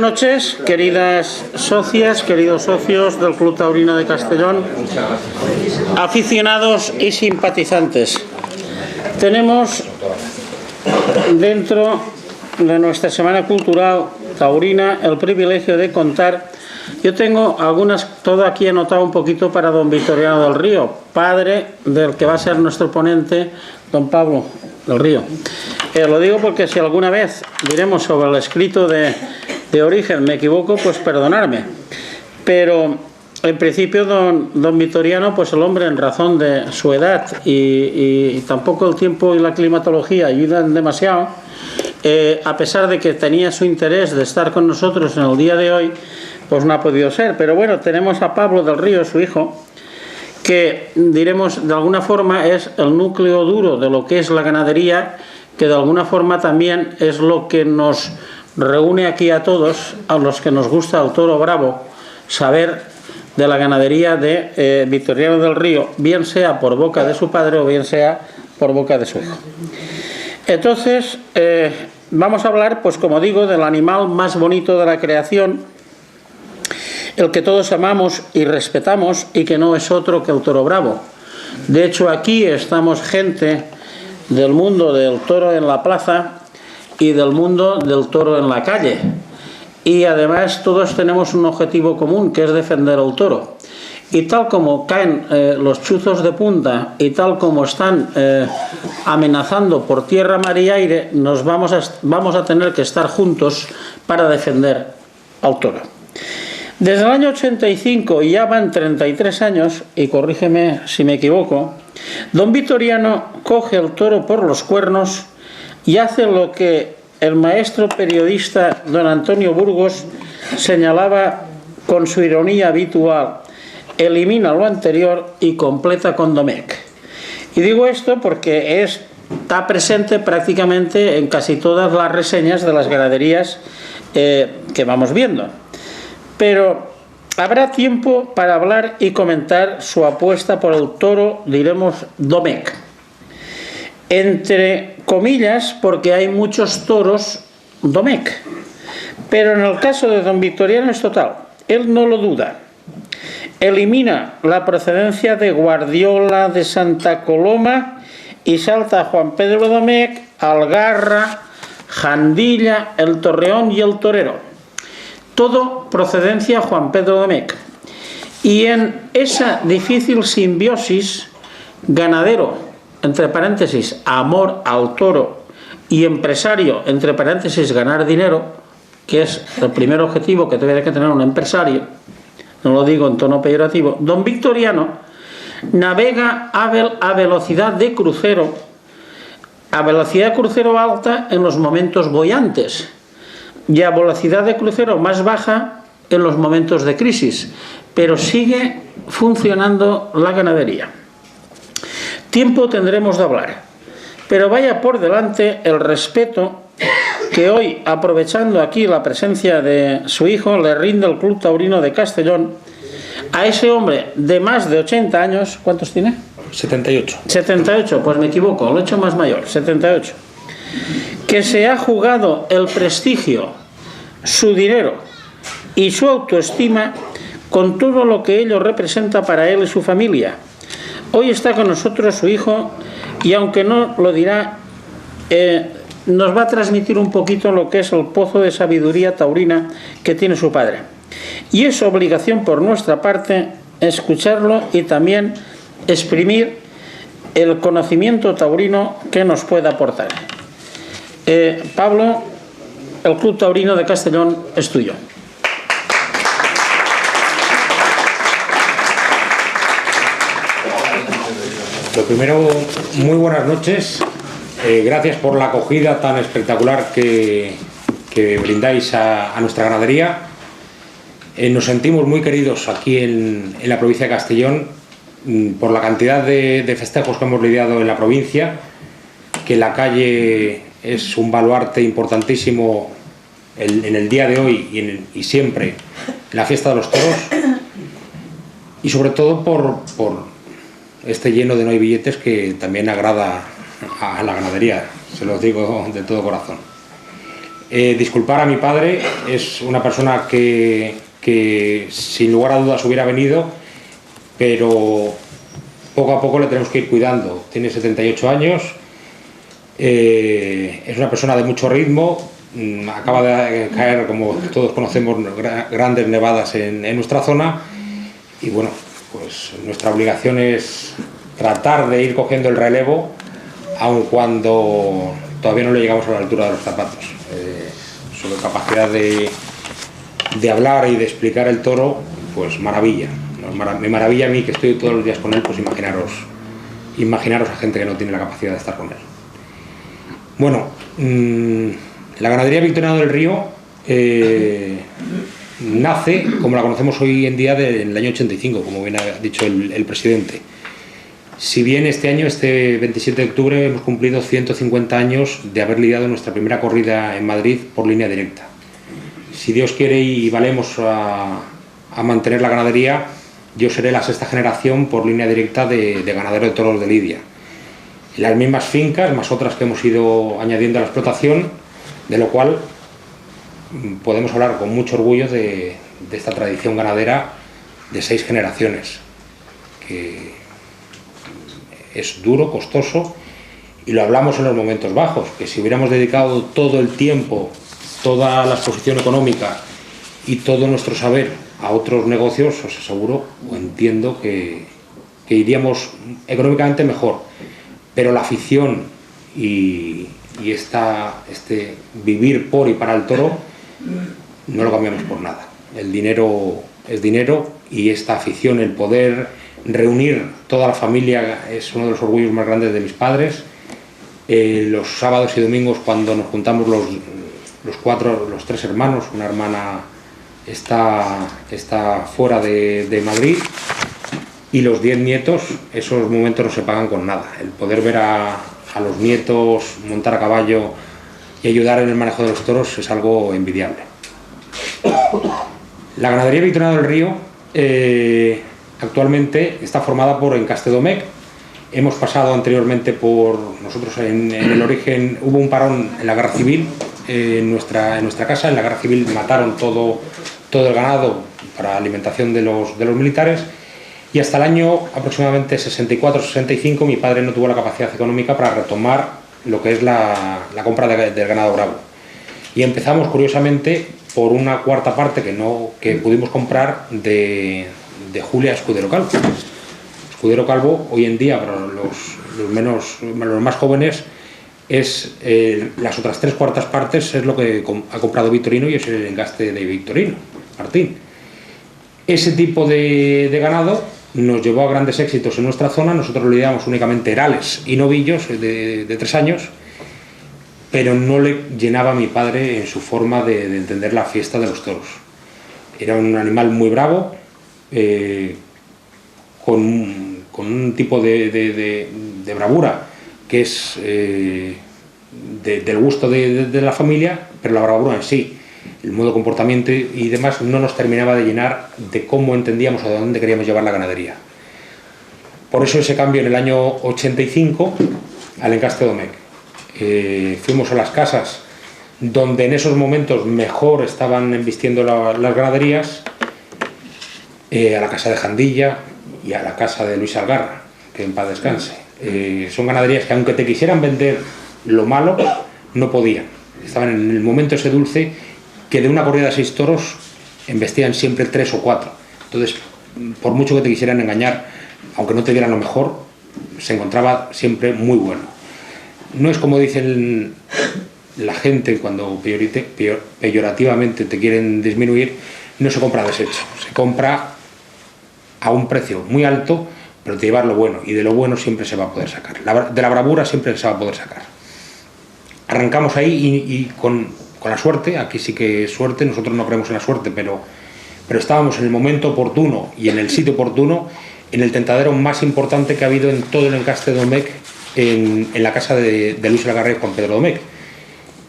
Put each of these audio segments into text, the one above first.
noches, queridas socias, queridos socios del Club Taurino de Castellón, aficionados y simpatizantes. Tenemos dentro de nuestra Semana Cultural Taurina el privilegio de contar. Yo tengo todo aquí anotado un poquito para don Victoriano del Río, padre del que va a ser nuestro ponente, don Pablo del Río. Lo digo porque si alguna vez diremos sobre el escrito de origen me equivoco, pues perdonarme. Pero en principio don Victoriano, pues el hombre en razón de su edad y tampoco el tiempo y la climatología ayudan demasiado, a pesar de que tenía su interés de estar con nosotros en el día de hoy, pues no ha podido ser. Pero bueno, tenemos a Pablo del Río, su hijo, que diremos de alguna forma es el núcleo duro de lo que es la ganadería, que de alguna forma también es lo que nos reúne aquí a todos, a los que nos gusta el toro bravo, saber de la ganadería de Victoriano del Río, bien sea por boca de su padre o bien sea por boca de su hijo. Entonces, vamos a hablar, pues como digo, del animal más bonito de la creación, el que todos amamos y respetamos y que no es otro que el toro bravo. De hecho, aquí estamos gente del mundo del toro en la plaza y del mundo del toro en la calle. Y además todos tenemos un objetivo común, que es defender el toro. Y tal como caen los chuzos de punta y tal como están amenazando por tierra, mar y aire, nos vamos a tener que estar juntos para defender al toro. Desde el año 85, y ya van 33 años, y corrígeme si me equivoco, don Victoriano coge el toro por los cuernos y hace lo que el maestro periodista don Antonio Burgos señalaba con su ironía habitual: elimina lo anterior y completa con Domecq. Y digo esto porque está presente prácticamente en casi todas las reseñas de las ganaderías que vamos viendo. Pero habrá tiempo para hablar y comentar su apuesta por el toro, diremos, Domecq. Entre comillas, porque hay muchos toros Domecq. Pero en el caso de don Victoriano es total. Él no lo duda. Elimina la procedencia de Guardiola, de Santa Coloma, y salta a Juan Pedro Domecq, Algarra, Jandilla, el Torreón y el Torero. Todo procedencia Juan Pedro Domecq. Y en esa difícil simbiosis, ganadero, entre paréntesis, amor al toro, y empresario, entre paréntesis, ganar dinero, que es el primer objetivo que tiene que tener un empresario, no lo digo en tono peyorativo, don Victoriano navega a velocidad de crucero, alta en los momentos boyantes, y a velocidad de crucero más baja en los momentos de crisis, pero sigue funcionando la ganadería. Tiempo tendremos de hablar, pero vaya por delante el respeto que hoy, aprovechando aquí la presencia de su hijo, le rinde el Club Taurino de Castellón a ese hombre de más de 80 años. ¿Cuántos tiene? 78. 78, pues me equivoco, lo he hecho más mayor, 78. Que se ha jugado el prestigio, su dinero y su autoestima con todo lo que ello representa para él y su familia. Hoy está con nosotros su hijo y, aunque no lo dirá, nos va a transmitir un poquito lo que es el pozo de sabiduría taurina que tiene su padre. Y es obligación por nuestra parte escucharlo y también exprimir el conocimiento taurino que nos pueda aportar. Pablo, el Club Taurino de Castellón es tuyo. Lo primero, muy buenas noches. Gracias por la acogida tan espectacular que brindáis a nuestra ganadería. Nos sentimos muy queridos aquí en la provincia de Castellón por la cantidad de festejos que hemos lidiado en la provincia, que la calle es un baluarte importantísimo en el día de hoy y siempre en la fiesta de los toros, y sobre todo por este lleno de no hay billetes que también agrada a la ganadería, se los digo de todo corazón. Disculpar a mi padre, es una persona que sin lugar a dudas hubiera venido, pero poco a poco le tenemos que ir cuidando. Tiene 78 años, es una persona de mucho ritmo, acaba de caer, como todos conocemos, grandes nevadas en nuestra zona, y bueno, pues nuestra obligación es tratar de ir cogiendo el relevo, aun cuando todavía no le llegamos a la altura de los zapatos. Sobre capacidad de hablar y de explicar el toro, pues maravilla. Me maravilla a mí, que estoy todos los días con él, pues imaginaros a gente que no tiene la capacidad de estar con él. Bueno, la ganadería Victoriano del Río nace, como la conocemos hoy en día, en el año 85, como bien ha dicho el presidente. Si bien este año, este 27 de octubre, hemos cumplido 150 años de haber lidiado nuestra primera corrida en Madrid por línea directa. Si Dios quiere y valemos a mantener la ganadería, yo seré la sexta generación por línea directa de ganadero de toros de lidia. Las mismas fincas, más otras que hemos ido añadiendo a la explotación, de lo cual podemos hablar con mucho orgullo de esta tradición ganadera de 6 generaciones, que es duro, costoso, y lo hablamos en los momentos bajos, que si hubiéramos dedicado todo el tiempo, toda la exposición económica y todo nuestro saber a otros negocios, os aseguro o entiendo que iríamos económicamente mejor, pero la afición y este vivir por y para el toro no lo cambiamos por nada. El dinero es dinero, y esta afición, el poder reunir toda la familia, es uno de los orgullos más grandes de mis padres. Los sábados y domingos, cuando nos juntamos los 3 hermanos, una hermana está fuera de Madrid, y los 10 nietos, esos momentos no se pagan con nada. El poder ver a los nietos montar a caballo y ayudar en el manejo de los toros es algo envidiable. La ganadería Victoriano del Río actualmente está formada por Encaste Domecq. Hemos pasado anteriormente por nosotros en el origen, hubo un parón en la guerra civil en nuestra casa. En la guerra civil mataron todo el ganado para alimentación de los militares, y hasta el año aproximadamente 64-65 mi padre no tuvo la capacidad económica para retomar lo que es la compra del ganado bravo, y empezamos curiosamente por una cuarta parte que pudimos comprar de Julia Escudero Calvo. Escudero Calvo hoy en día, para los más jóvenes, es las otras 3/4 partes es lo que ha comprado Victorino, y es el engaste de Victorino Martín. Ese tipo de ganado nos llevó a grandes éxitos en nuestra zona. Nosotros lidiamos únicamente herales y novillos de 3 años, pero no le llenaba a mi padre en su forma de entender la fiesta de los toros. Era un animal muy bravo, con un tipo de bravura que es del gusto de la familia, pero la bravura en sí, el modo de comportamiento y demás, no nos terminaba de llenar de cómo entendíamos o de dónde queríamos llevar la ganadería. Por eso ese cambio en el año 85 al Encaste Domecq. Fuimos a las casas donde en esos momentos mejor estaban embistiendo las ganaderías, a la casa de Jandilla y a la casa de Luis Algarra, que en paz descanse. Son ganaderías que, aunque te quisieran vender lo malo, no podían. Estaban en el momento ese dulce, que de una corrida de 6 toros embestían siempre 3 o 4. Entonces, por mucho que te quisieran engañar, aunque no te dieran lo mejor, se encontraba siempre muy bueno. No es como dicen la gente cuando peyorativamente te quieren disminuir, no se compra deshecho, se compra a un precio muy alto, pero te llevar lo bueno, y de lo bueno siempre se va a poder sacar. De la bravura siempre se va a poder sacar. Arrancamos ahí y con la suerte, aquí sí que es suerte, nosotros no creemos en la suerte, pero estábamos en el momento oportuno y en el sitio oportuno, en el tentadero más importante que ha habido en todo el Encaste Domecq, en la casa de Luis Algarra y Juan Pedro Domecq,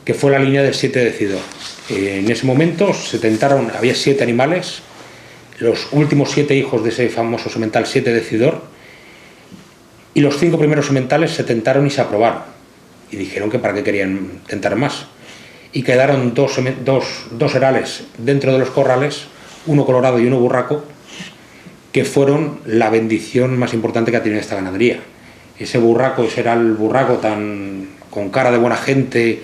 que fue la línea del 7 decidor. En ese momento se tentaron, había 7 animales, los últimos 7 hijos de ese famoso semental 7 decidor, y los 5 primeros sementales se tentaron y se aprobaron, y dijeron que para qué querían tentar más. y quedaron dos herales dentro de los corrales, uno colorado y uno burraco, que fueron la bendición más importante que ha tenido esta ganadería. Ese burraco, ese heral burraco con cara de buena gente,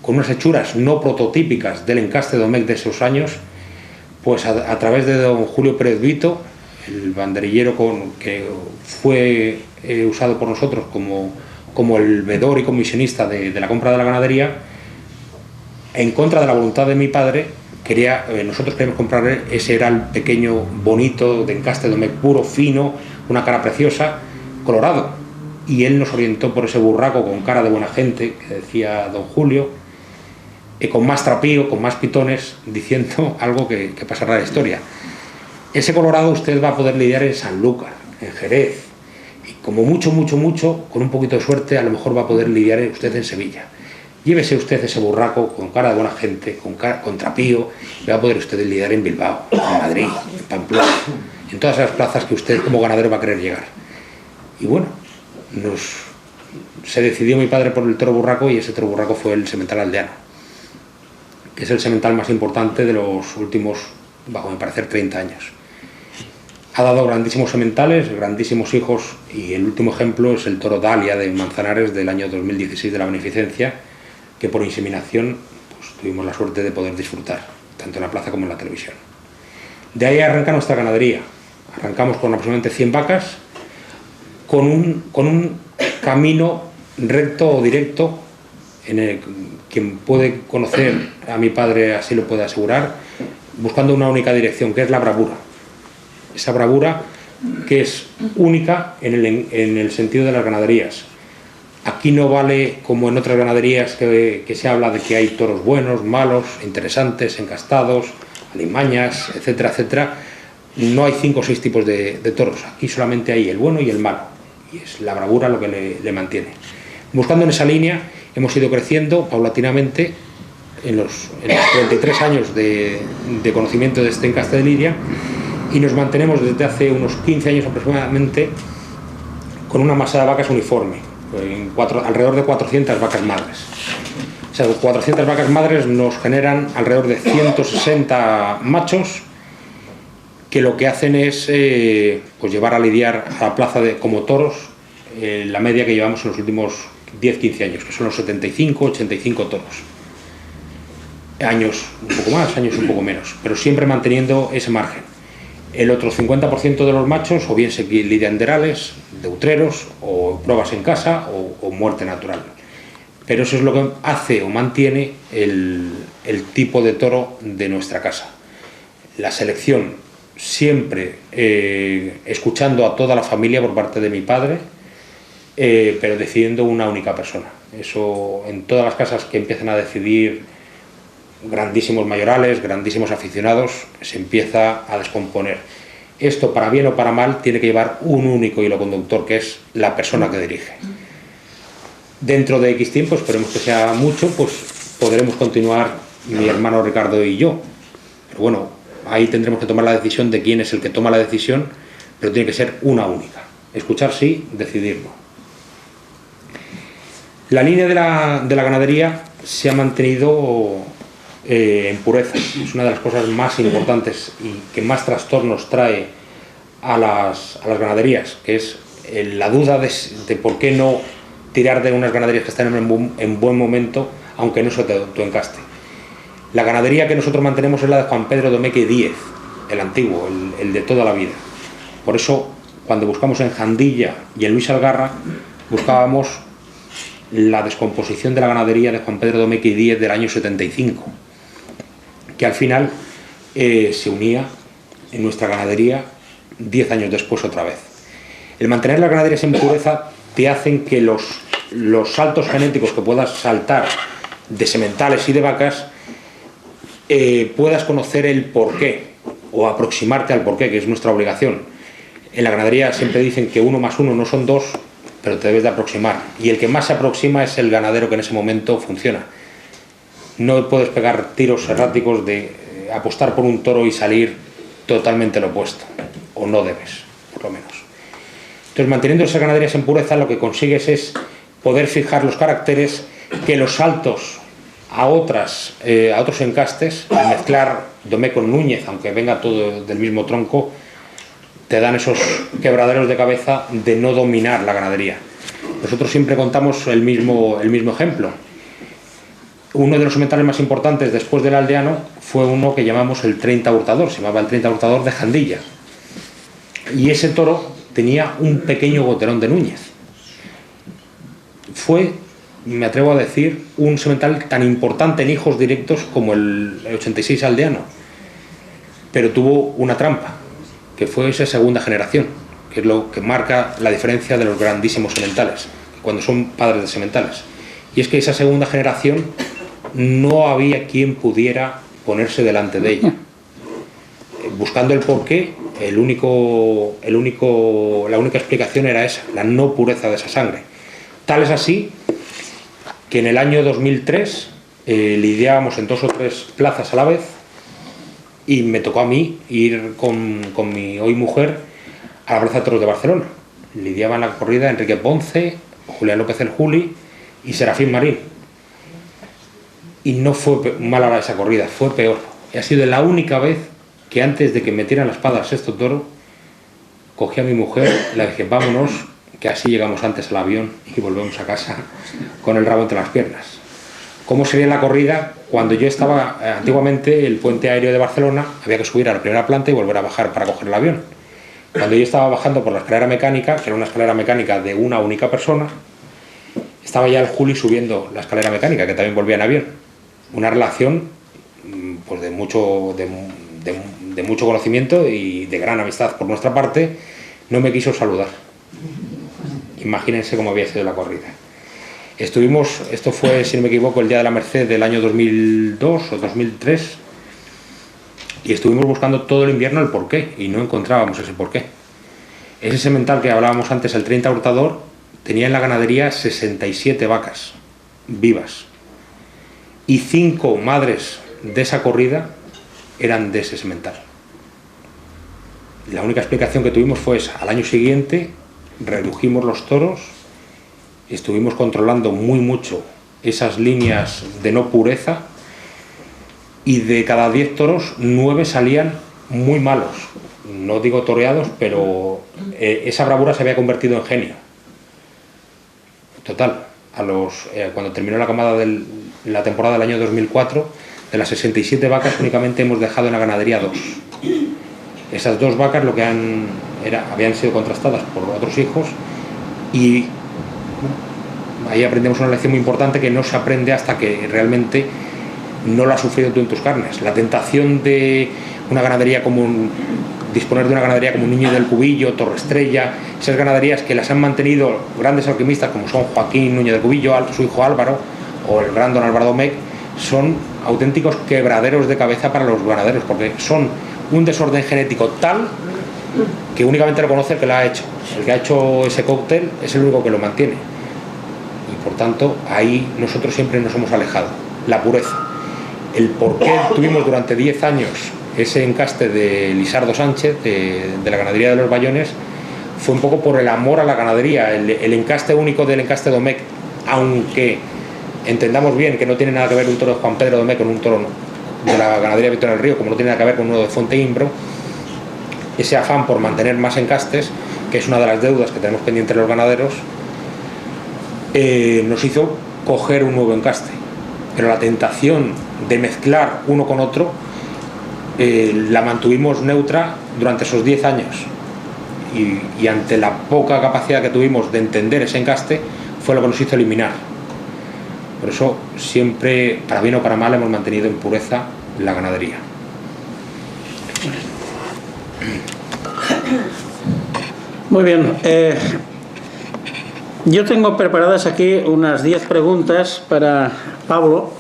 con unas hechuras no prototípicas del encaste Domecq de esos años, pues a través de don Julio Pérez Vito, el banderillero que fue usado por nosotros como el vedor y comisionista de la compra de la ganadería, en contra de la voluntad de mi padre, nosotros queríamos comprar ese heral pequeño, bonito, de encaste Domecq puro, fino, una cara preciosa, colorado. Y él nos orientó por ese burraco con cara de buena gente, que decía don Julio, con más trapío, con más pitones, diciendo algo que pasará a la historia. Ese colorado usted va a poder lidiar en Sanlúcar, en Jerez, y como mucho, con un poquito de suerte, a lo mejor va a poder lidiar usted en Sevilla. Llévese usted ese burraco con cara de buena gente, con trapío, y va a poder usted lidiar en Bilbao, en Madrid, en Pamplona, en todas esas plazas que usted como ganadero va a querer llegar. Y bueno, se decidió mi padre por el toro burraco, y ese toro burraco fue el semental aldeano, que es el semental más importante de los últimos, bajo mi parecer, 30 años. Ha dado grandísimos sementales, grandísimos hijos, y el último ejemplo es el toro Dalia de Manzanares del año 2016 de la Beneficencia, que por inseminación pues, tuvimos la suerte de poder disfrutar, tanto en la plaza como en la televisión. De ahí arranca nuestra ganadería. Arrancamos con aproximadamente 100 vacas, con un camino recto o directo, quien puede conocer a mi padre así lo puede asegurar, buscando una única dirección, que es la bravura. Esa bravura que es única en el sentido de las ganaderías. Aquí no vale, como en otras ganaderías, que se habla de que hay toros buenos, malos, interesantes, encastados, alimañas, etcétera, etcétera. No hay 5 o 6 tipos de toros. Aquí solamente hay el bueno y el malo. Y es la bravura lo que le mantiene. Buscando en esa línea, hemos ido creciendo paulatinamente en los 33 años de conocimiento de este encaste de lidia, y nos mantenemos desde hace unos 15 años aproximadamente con una masa de vacas uniforme, alrededor de 400 vacas madres. Esas 400 vacas madres nos generan alrededor de 160 machos, que lo que hacen es pues llevar a lidiar a la plaza como toros la media que llevamos en los últimos 10-15 años, que son los 75-85 toros. Años un poco más, años un poco menos, pero siempre manteniendo ese margen. El otro 50% de los machos o bien se lidian de herales, de utreros, o pruebas en casa, o muerte natural. Pero eso es lo que hace o mantiene el tipo de toro de nuestra casa. La selección siempre escuchando a toda la familia por parte de mi padre, pero decidiendo una única persona. Eso en todas las casas que empiezan a decidir grandísimos mayorales, grandísimos aficionados, se empieza a descomponer. Esto, para bien o para mal, tiene que llevar un único hilo conductor, que es la persona que dirige. Dentro de X tiempo, esperemos que sea mucho, pues podremos continuar mi hermano Ricardo y yo. Pero bueno, ahí tendremos que tomar la decisión de quién es el que toma la decisión, pero tiene que ser una única. Escuchar sí, decidir no. La línea de la ganadería se ha mantenido en pureza. Es una de las cosas más importantes y que más trastornos trae a las ganaderías, que es la duda de por qué no tirar de unas ganaderías que están en buen momento, aunque no sea tu encaste. La ganadería que nosotros mantenemos es la de Juan Pedro Domecq Díez, el antiguo, el de toda la vida. Por eso, cuando buscamos en Jandilla y en Luis Algarra, buscábamos la descomposición de la ganadería de Juan Pedro Domecq Díez del año 75, que al final se unía en nuestra ganadería 10 años después otra vez. El mantener las ganaderías en pureza te hacen que los saltos genéticos que puedas saltar de sementales y de vacas puedas conocer el porqué o aproximarte al porqué, que es nuestra obligación. En la ganadería siempre dicen que 1 más 1 no son 2, pero te debes de aproximar, y el que más se aproxima es el ganadero que en ese momento funciona. No puedes pegar tiros erráticos de apostar por un toro y salir totalmente lo opuesto, o no debes, por lo menos. Entonces, manteniendo esas ganaderías en pureza, lo que consigues es poder fijar los caracteres, que los saltos a otros encastes, al mezclar domé con Núñez, aunque venga todo del mismo tronco, te dan esos quebraderos de cabeza de no dominar la ganadería. Nosotros siempre contamos el mismo ejemplo. Uno de los sementales más importantes después del aldeano fue uno que llamamos el 30 hurtador, se llamaba el 30 hurtador de Jandilla. Y ese toro tenía un pequeño goterón de Núñez. Fue, me atrevo a decir, un semental tan importante en hijos directos como el 86 aldeano. Pero tuvo una trampa, que fue esa segunda generación, que es lo que marca la diferencia de los grandísimos sementales, cuando son padres de sementales. Y es que esa segunda generación no había quien pudiera ponerse delante de ella. Buscando el porqué, la única explicación era esa, la no pureza de esa sangre. Tal es así que en el año 2003 lidiábamos en 2 o 3 plazas a la vez y me tocó a mí ir con mi hoy mujer a la Plaza de Toros de Barcelona. Lidiaban la corrida Enrique Ponce, Julián López el Juli y Serafín Marín. Y no fue mala esa corrida, fue peor. Y ha sido la única vez que antes de que metieran la espada al sexto toro, cogí a mi mujer, le dije, vámonos, que así llegamos antes al avión y volvemos a casa con el rabo entre las piernas. ¿Cómo sería la corrida? Cuando yo estaba, antiguamente, el puente aéreo de Barcelona, había que subir a la primera planta y volver a bajar para coger el avión. Cuando yo estaba bajando por la escalera mecánica, que era una escalera mecánica de una única persona, estaba ya el Juli subiendo la escalera mecánica, que también volvía en avión. Una relación pues de mucho conocimiento y de gran amistad por nuestra parte. No me quiso saludar. Imagínense cómo había sido la corrida. Esto fue, si no me equivoco, el Día de la Merced del año 2002 o 2003, y estuvimos buscando todo el invierno el porqué y no encontrábamos ese porqué. Ese semental que hablábamos antes, el 30 hurtador, tenía en la ganadería 67 vacas vivas. Y 5 madres de esa corrida eran de ese semental. La única explicación que tuvimos fue esa. Al año siguiente redujimos los toros, estuvimos controlando muy mucho esas líneas de no pureza, y de cada 10 toros, 9 salían muy malos. No digo toreados, pero esa bravura se había convertido en genio. Total, cuando terminó la camada de la temporada del año 2004, de las 67 vacas únicamente hemos dejado en la ganadería 2. Esas 2 vacas habían sido contrastadas por otros hijos, y ahí aprendemos una lección muy importante que no se aprende hasta que realmente no lo has sufrido tú en tus carnes. La tentación de una ganadería disponer de una ganadería como Niño del Cubillo, Torre Estrella, esas ganaderías que las han mantenido grandes alquimistas como son Joaquín Núñez del Cubillo, su hijo Álvaro, o el gran don Álvaro Domecq, son auténticos quebraderos de cabeza para los ganaderos, porque son un desorden genético tal que únicamente lo conoce el que lo ha hecho. El que ha hecho ese cóctel es el único que lo mantiene, y por tanto ahí nosotros siempre nos hemos alejado. La pureza, el por qué tuvimos durante 10 años ese encaste de Lisardo Sánchez de la ganadería de los Bayones, fue un poco por el amor a la ganadería. El encaste único del encaste Domecq, aunque entendamos bien que no tiene nada que ver un toro de Juan Pedro Domecq con un toro de la ganadería Victoria del Río, como no tiene nada que ver con uno de Fuente Imbro, ese afán por mantener más encastes, que es una de las deudas que tenemos pendientes los ganaderos, nos hizo coger un nuevo encaste. Pero la tentación de mezclar uno con otro la mantuvimos neutra durante esos 10 años, y ante la poca capacidad que tuvimos de entender ese encaste fue lo que nos hizo eliminar. Por eso siempre, para bien o para mal, hemos mantenido en pureza la ganadería. Muy bien, yo tengo preparadas aquí unas 10 preguntas para Pablo.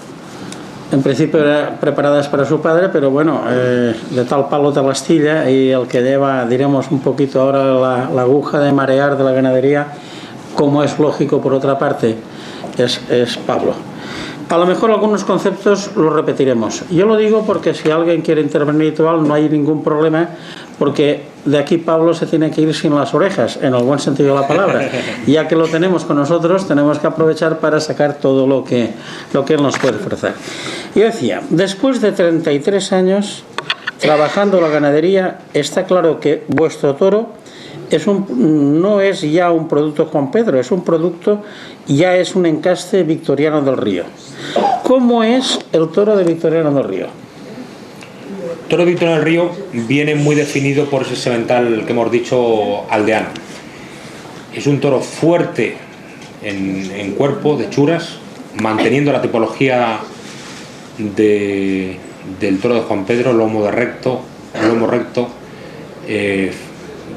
En principio preparadas para su padre, pero bueno, de tal palo tal astilla, y el que lleva, diremos, un poquito ahora la aguja de marear de la ganadería, como es lógico por otra parte, es Pablo. A lo mejor algunos conceptos los repetiremos. Yo lo digo porque si alguien quiere intervenir igual no hay ningún problema, porque de aquí Pablo se tiene que ir sin las orejas, en el buen sentido de la palabra. Ya que lo tenemos con nosotros, tenemos que aprovechar para sacar todo lo que él nos puede ofrecer. Yo decía, después de 33 años trabajando la ganadería, está claro que vuestro toro no es ya un producto Juan Pedro, es un producto, ya es un encaste Victoriano del Río. ¿Cómo es el toro de Victoriano del Río? El toro de Victoriano del Río viene muy definido por ese semental que hemos dicho aldeano. Es un toro fuerte en cuerpo, de churas, manteniendo la tipología del toro de Juan Pedro, lomo recto,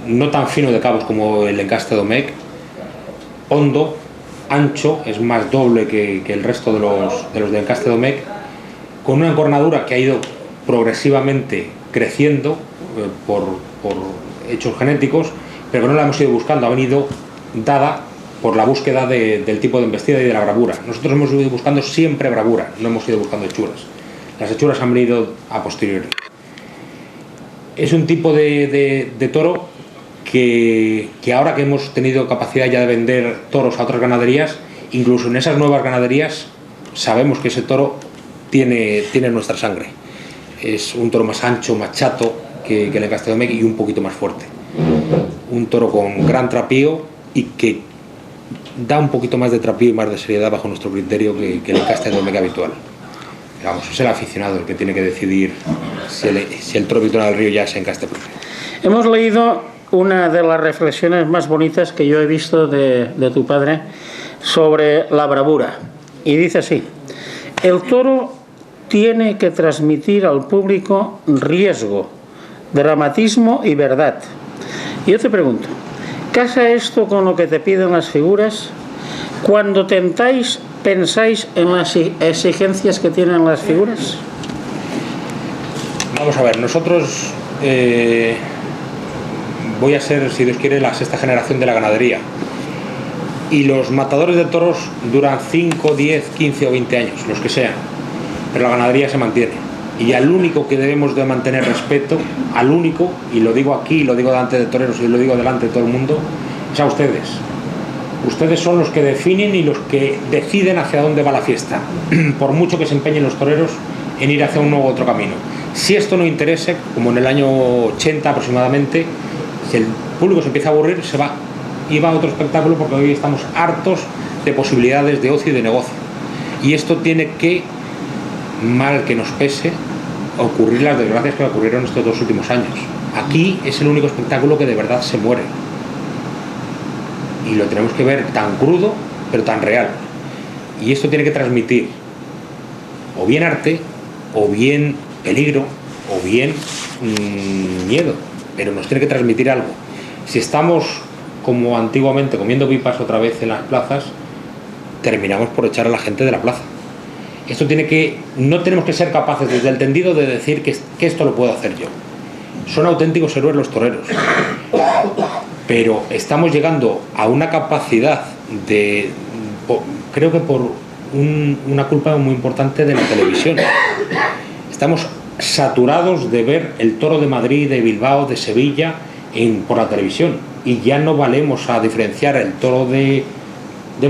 no tan fino de cabos como el encaste Domecq, hondo, ancho, es más doble que el resto de los de encaste Domecq, con una encornadura que ha ido progresivamente creciendo por hechos genéticos, pero que no la hemos ido buscando, ha venido dada por la búsqueda del tipo de embestida y de la bravura. Nosotros hemos ido buscando siempre bravura, no hemos ido buscando hechuras. Las hechuras han venido a posteriori. Es un tipo de toro que ahora que hemos tenido capacidad ya de vender toros a otras ganaderías, incluso en esas nuevas ganaderías sabemos que ese toro tiene nuestra sangre. Es un toro más ancho, más chato que el encaste Domecq y un poquito más fuerte. Un toro con gran trapío y que da un poquito más de trapío y más de seriedad bajo nuestro criterio que el encaste Domecq habitual. Vamos, es el aficionado el que tiene que decidir si el toro Victoriano del Río ya es encaste propio. Hemos leído una de las reflexiones más bonitas que yo he visto de tu padre sobre la bravura, y dice así: el toro tiene que transmitir al público riesgo, dramatismo y verdad. Y yo te pregunto, ¿casa esto con lo que te piden las figuras? Cuando tentáis, ¿pensáis en las exigencias que tienen las figuras? Vamos a ver, nosotros voy a ser, si Dios quiere, la sexta generación de la ganadería. Y los matadores de toros duran 5, 10, 15 o 20 años, los que sean. Pero la ganadería se mantiene. Y al único que debemos de mantener respeto, al único, y lo digo aquí, lo digo delante de toreros y lo digo delante de todo el mundo, es a ustedes. Ustedes son los que definen y los que deciden hacia dónde va la fiesta. Por mucho que se empeñen los toreros en ir hacia un nuevo otro camino. Si esto no interesa, como en el año 80 aproximadamente, si el público se empieza a aburrir, se va y va a otro espectáculo, porque hoy estamos hartos de posibilidades de ocio y de negocio. Y esto tiene que, mal que nos pese, ocurrir las desgracias que ocurrieron estos 2 últimos años. Aquí es el único espectáculo que de verdad se muere. Y lo tenemos que ver tan crudo, pero tan real. Y esto tiene que transmitir o bien arte, o bien peligro, o bien miedo, pero nos tiene que transmitir algo. Si estamos, como antiguamente, comiendo pipas otra vez en las plazas, terminamos por echar a la gente de la plaza. Esto no tenemos que ser capaces desde el tendido de decir que esto lo puedo hacer yo. Son auténticos héroes los toreros, pero estamos llegando a una capacidad creo que por una culpa muy importante de la televisión. Estamos saturados de ver el toro de Madrid, de Bilbao, de Sevilla por la televisión, y ya no valemos a diferenciar el toro de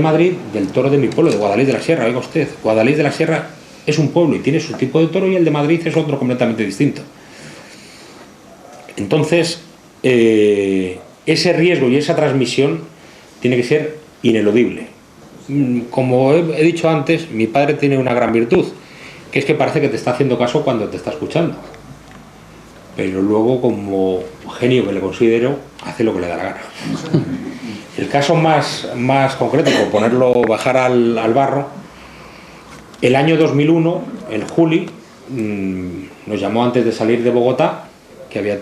Madrid del toro de mi pueblo, de Guadalix de la Sierra. Oiga usted, Guadalix de la Sierra es un pueblo y tiene su tipo de toro, y el de Madrid es otro completamente distinto. Entonces, ese riesgo y esa transmisión tiene que ser ineludible. Como he dicho antes, mi padre tiene una gran virtud, que es que parece que te está haciendo caso cuando te está escuchando, pero luego, como genio que le considero, hace lo que le da la gana. El caso más concreto, por bajar al barro, el año 2001, el Juli nos llamó antes de salir de Bogotá, que había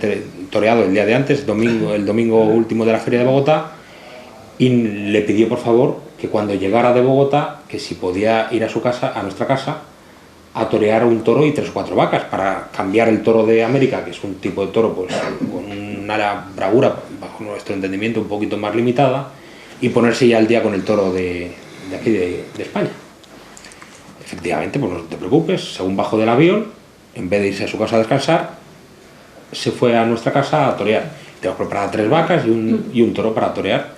toreado el día de antes, el domingo último de la feria de Bogotá, y le pidió por favor que cuando llegara de Bogotá, que si podía ir a nuestra casa, a torear un toro y 3 o 4 vacas, para cambiar el toro de América, que es un tipo de toro pues con una bravura, bajo nuestro entendimiento, un poquito más limitada, y ponerse ya al día con el toro de aquí de España. Efectivamente, pues no te preocupes, según bajó del avión, en vez de irse a su casa a descansar, se fue a nuestra casa a torear. Tenemos preparadas 3 vacas y un toro para torear.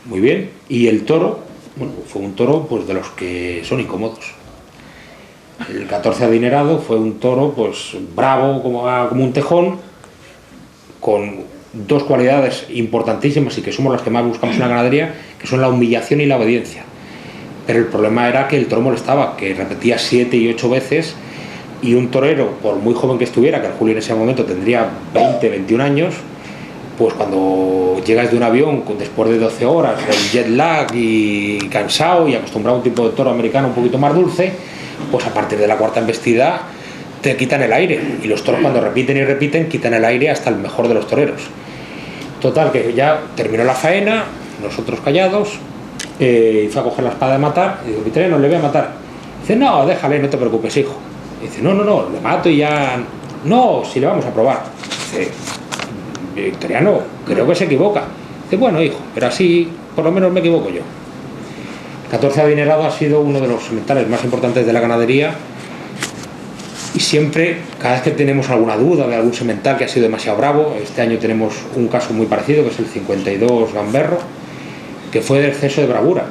Muy bien. Y el toro, bueno, fue un toro pues de los que son incómodos. El 14 adinerado fue un toro pues bravo como un tejón, con 2 cualidades importantísimas y que somos las que más buscamos en la ganadería, que son la humillación y la obediencia. Pero el problema era que el toro molestaba, que repetía 7 y 8 veces, y un torero, por muy joven que estuviera, que el Julio en ese momento tendría 20, 21 años, pues cuando llegas de un avión después de 12 horas, el jet lag y cansado y acostumbrado a un tipo de toro americano un poquito más dulce, pues a partir de la 4ª embestida te quitan el aire, y los toros cuando repiten y repiten quitan el aire hasta el mejor de los toreros. Total, que ya terminó la faena, nosotros callados, y fue a coger la espada de matar, y digo, Victoriano, le voy a matar. Dice, no, déjale, no te preocupes, hijo. Dice, no, le mato y ya... No, si le vamos a probar. Dice, Victoriano, creo que se equivoca. Dice, bueno, hijo, pero así por lo menos me equivoco yo. 14 adinerado ha sido uno de los sementales más importantes de la ganadería, y siempre, cada vez que tenemos alguna duda de algún semental que ha sido demasiado bravo, este año tenemos un caso muy parecido, que es el 52 Gamberro, que fue de exceso de bravura.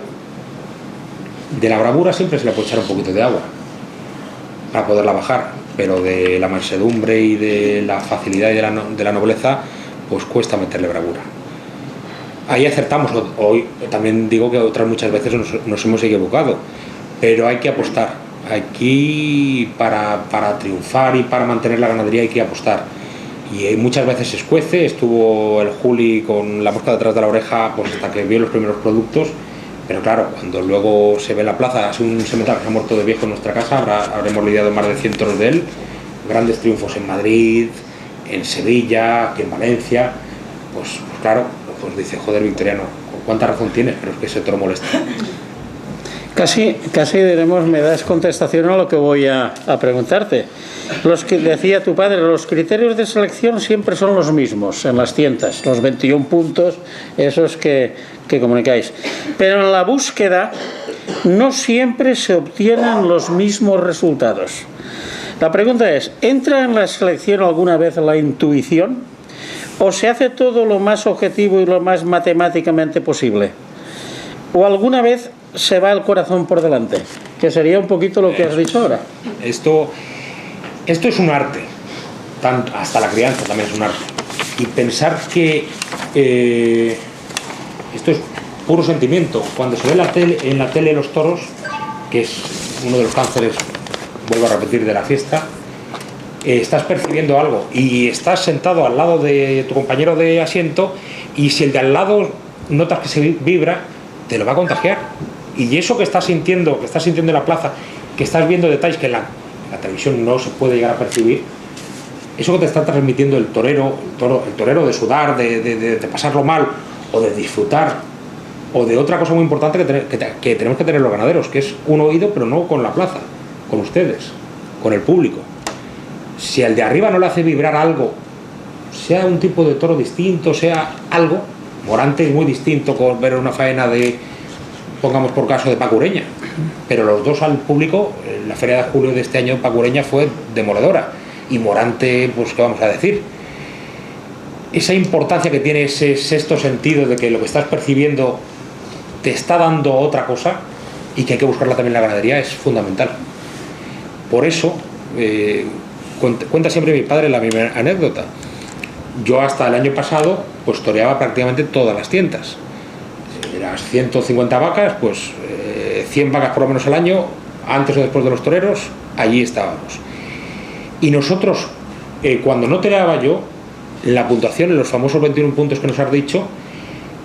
De la bravura siempre se le puede echar un poquito de agua para poderla bajar, pero de la mansedumbre y de la facilidad y de la nobleza, pues cuesta meterle bravura. Ahí acertamos. Hoy también digo que otras muchas veces nos hemos equivocado, pero hay que apostar. Aquí para triunfar y para mantener la ganadería hay que apostar, y muchas veces se escuece. Estuvo el Juli con la mosca detrás de la oreja pues hasta que vio los primeros productos, pero claro, cuando luego se ve en la plaza, es un semental que se ha muerto de viejo en nuestra casa, habremos lidiado más de 100 toros de él, grandes triunfos en Madrid, en Sevilla, aquí en Valencia, pues claro, pues dice, joder, Victoriano, ¿cuánta razón tienes? Pero es que ese toro molesta. Casi diremos, me das contestación a lo que voy a preguntarte. Los que decía tu padre, los criterios de selección siempre son los mismos en las tientas, los 21 puntos, esos que comunicáis. Pero en la búsqueda no siempre se obtienen los mismos resultados. La pregunta es, ¿entra en la selección alguna vez la intuición? ¿O se hace todo lo más objetivo y lo más matemáticamente posible? ¿O alguna vez se va el corazón por delante? Que sería un poquito lo que has dicho ahora. Esto es un arte, tanto, hasta la crianza también es un arte. Y pensar que esto es puro sentimiento. Cuando se ve en la tele los toros, que es uno de los cánceres, vuelvo a repetir, de la fiesta, estás percibiendo algo y estás sentado al lado de tu compañero de asiento, y si el de al lado notas que se vibra, te lo va a contagiar. Y eso que estás sintiendo en la plaza, que estás viendo detalles que en la televisión no se puede llegar a percibir, eso que te está transmitiendo el torero de sudar, de pasarlo mal, o de disfrutar, o de otra cosa muy importante que tenemos que tener los ganaderos, que es un oído, pero no con la plaza, con ustedes, con el público. Si al de arriba no le hace vibrar algo, sea un tipo de toro distinto, sea algo, Morante es muy distinto con ver una faena de, pongamos por caso, de Paco Ureña, pero los dos al público, la feria de julio de este año Paco Ureña fue demoledora, y Morante, pues qué vamos a decir. Esa importancia que tiene ese sexto sentido de que lo que estás percibiendo te está dando otra cosa, y que hay que buscarla también en la ganadería, es fundamental. Por eso cuenta siempre mi padre la misma anécdota. Yo hasta el año pasado pues toreaba prácticamente todas las tientas. Si las 150 vacas, pues 100 vacas por lo menos al año, antes o después de los toreros, allí estábamos. Y nosotros, cuando no toreaba yo, la puntuación, en los famosos 21 puntos que nos has dicho,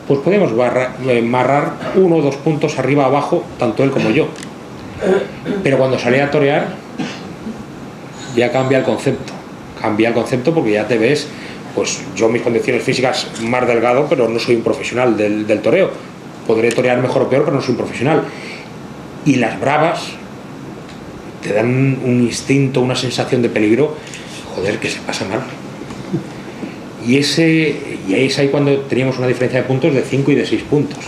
pues podíamos marrar 1 o 2 puntos arriba o abajo, tanto él como yo. Pero cuando salía a torear, ya cambia el concepto, porque ya te ves, pues yo mis condiciones físicas más delgado, pero no soy un profesional del toreo. Podré torear mejor o peor, pero no soy un profesional. Y las bravas te dan un instinto, una sensación de peligro, joder, que se pasa mal. Y es ahí cuando teníamos una diferencia de puntos de 5 y de 6 puntos.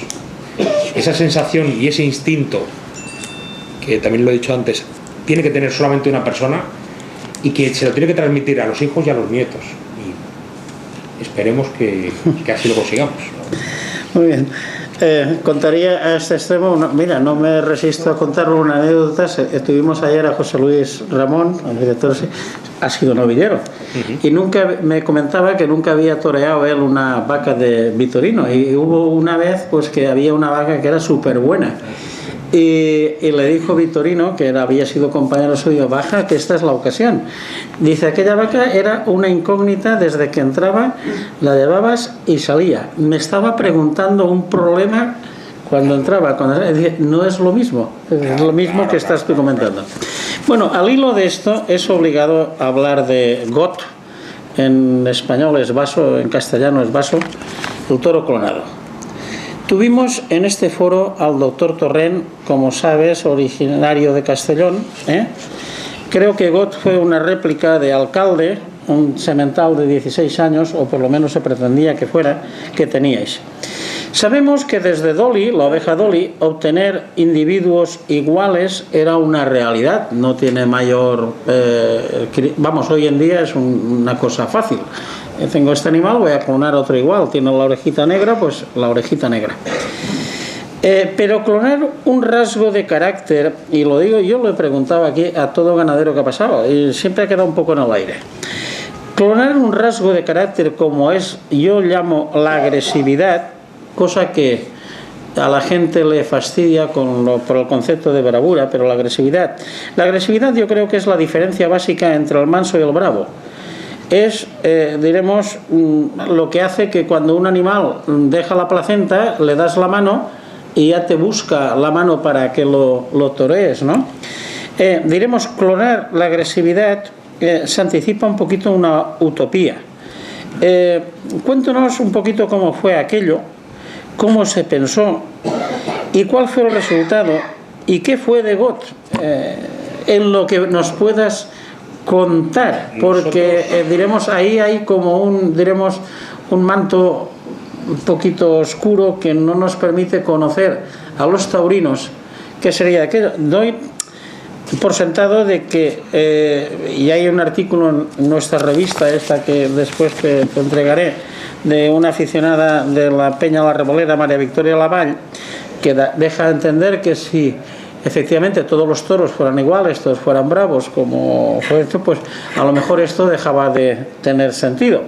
Esa sensación y ese instinto, que también lo he dicho antes, tiene que tener solamente una persona, y que se lo tiene que transmitir a los hijos y a los nietos. esperemos que así lo consigamos. Muy bien. Contaría a este extremo, mira, no me resisto a contar una anécdota. Estuvimos ayer a José Luis Ramón, el director, ha sido novillero, y nunca me comentaba que nunca había toreado él una vaca de Vitorino, y hubo una vez pues que había una vaca que era súper buena. Y le dijo Vitorino, que había sido compañero suyo, baja, que esta es la ocasión. Dice, aquella vaca era una incógnita desde que entraba, la llevabas y salía. Me estaba preguntando un problema cuando entraba, no es lo mismo, es lo mismo que estás tú comentando. Bueno, al hilo de esto es obligado a hablar de Got, en español es vaso, en castellano es vaso, el toro clonado. Tuvimos en este foro al doctor Torrent, como sabes, originario de Castellón. Creo que Got fue una réplica de Alcalde, un semental de 16 años, o por lo menos se pretendía que fuera, que teníais. Sabemos que desde Dolly, la oveja Dolly, obtener individuos iguales era una realidad, no tiene mayor... vamos, hoy en día es una cosa fácil. Tengo este animal, voy a clonar otro igual, tiene la orejita negra, pues la orejita negra. Pero clonar un rasgo de carácter, y lo digo, yo lo he preguntado aquí a todo ganadero que ha pasado, y siempre ha quedado un poco en el aire. Clonar un rasgo de carácter como es, yo llamo la agresividad, cosa que a la gente le fastidia por el concepto de bravura, pero la agresividad yo creo que es la diferencia básica entre el manso y el bravo. Es, diremos, lo que hace que cuando un animal deja la placenta, le das la mano y ya te busca la mano para que lo torees, ¿no? Diremos, clonar la agresividad se anticipa un poquito una utopía. Cuéntanos un poquito cómo fue aquello, cómo se pensó y cuál fue el resultado y qué fue de Got, en lo que nos puedas contar, porque diremos, ahí hay como un manto un poquito oscuro que no nos permite conocer a los taurinos. ¿Qué sería aquello? Doy por sentado de que, y hay un artículo en nuestra revista, esta que después te entregaré, de una aficionada de la Peña La Reboleda, María Victoria Lavall, que deja entender que si efectivamente todos los toros fueran iguales, todos fueran bravos, como fue esto, pues a lo mejor esto dejaba de tener sentido.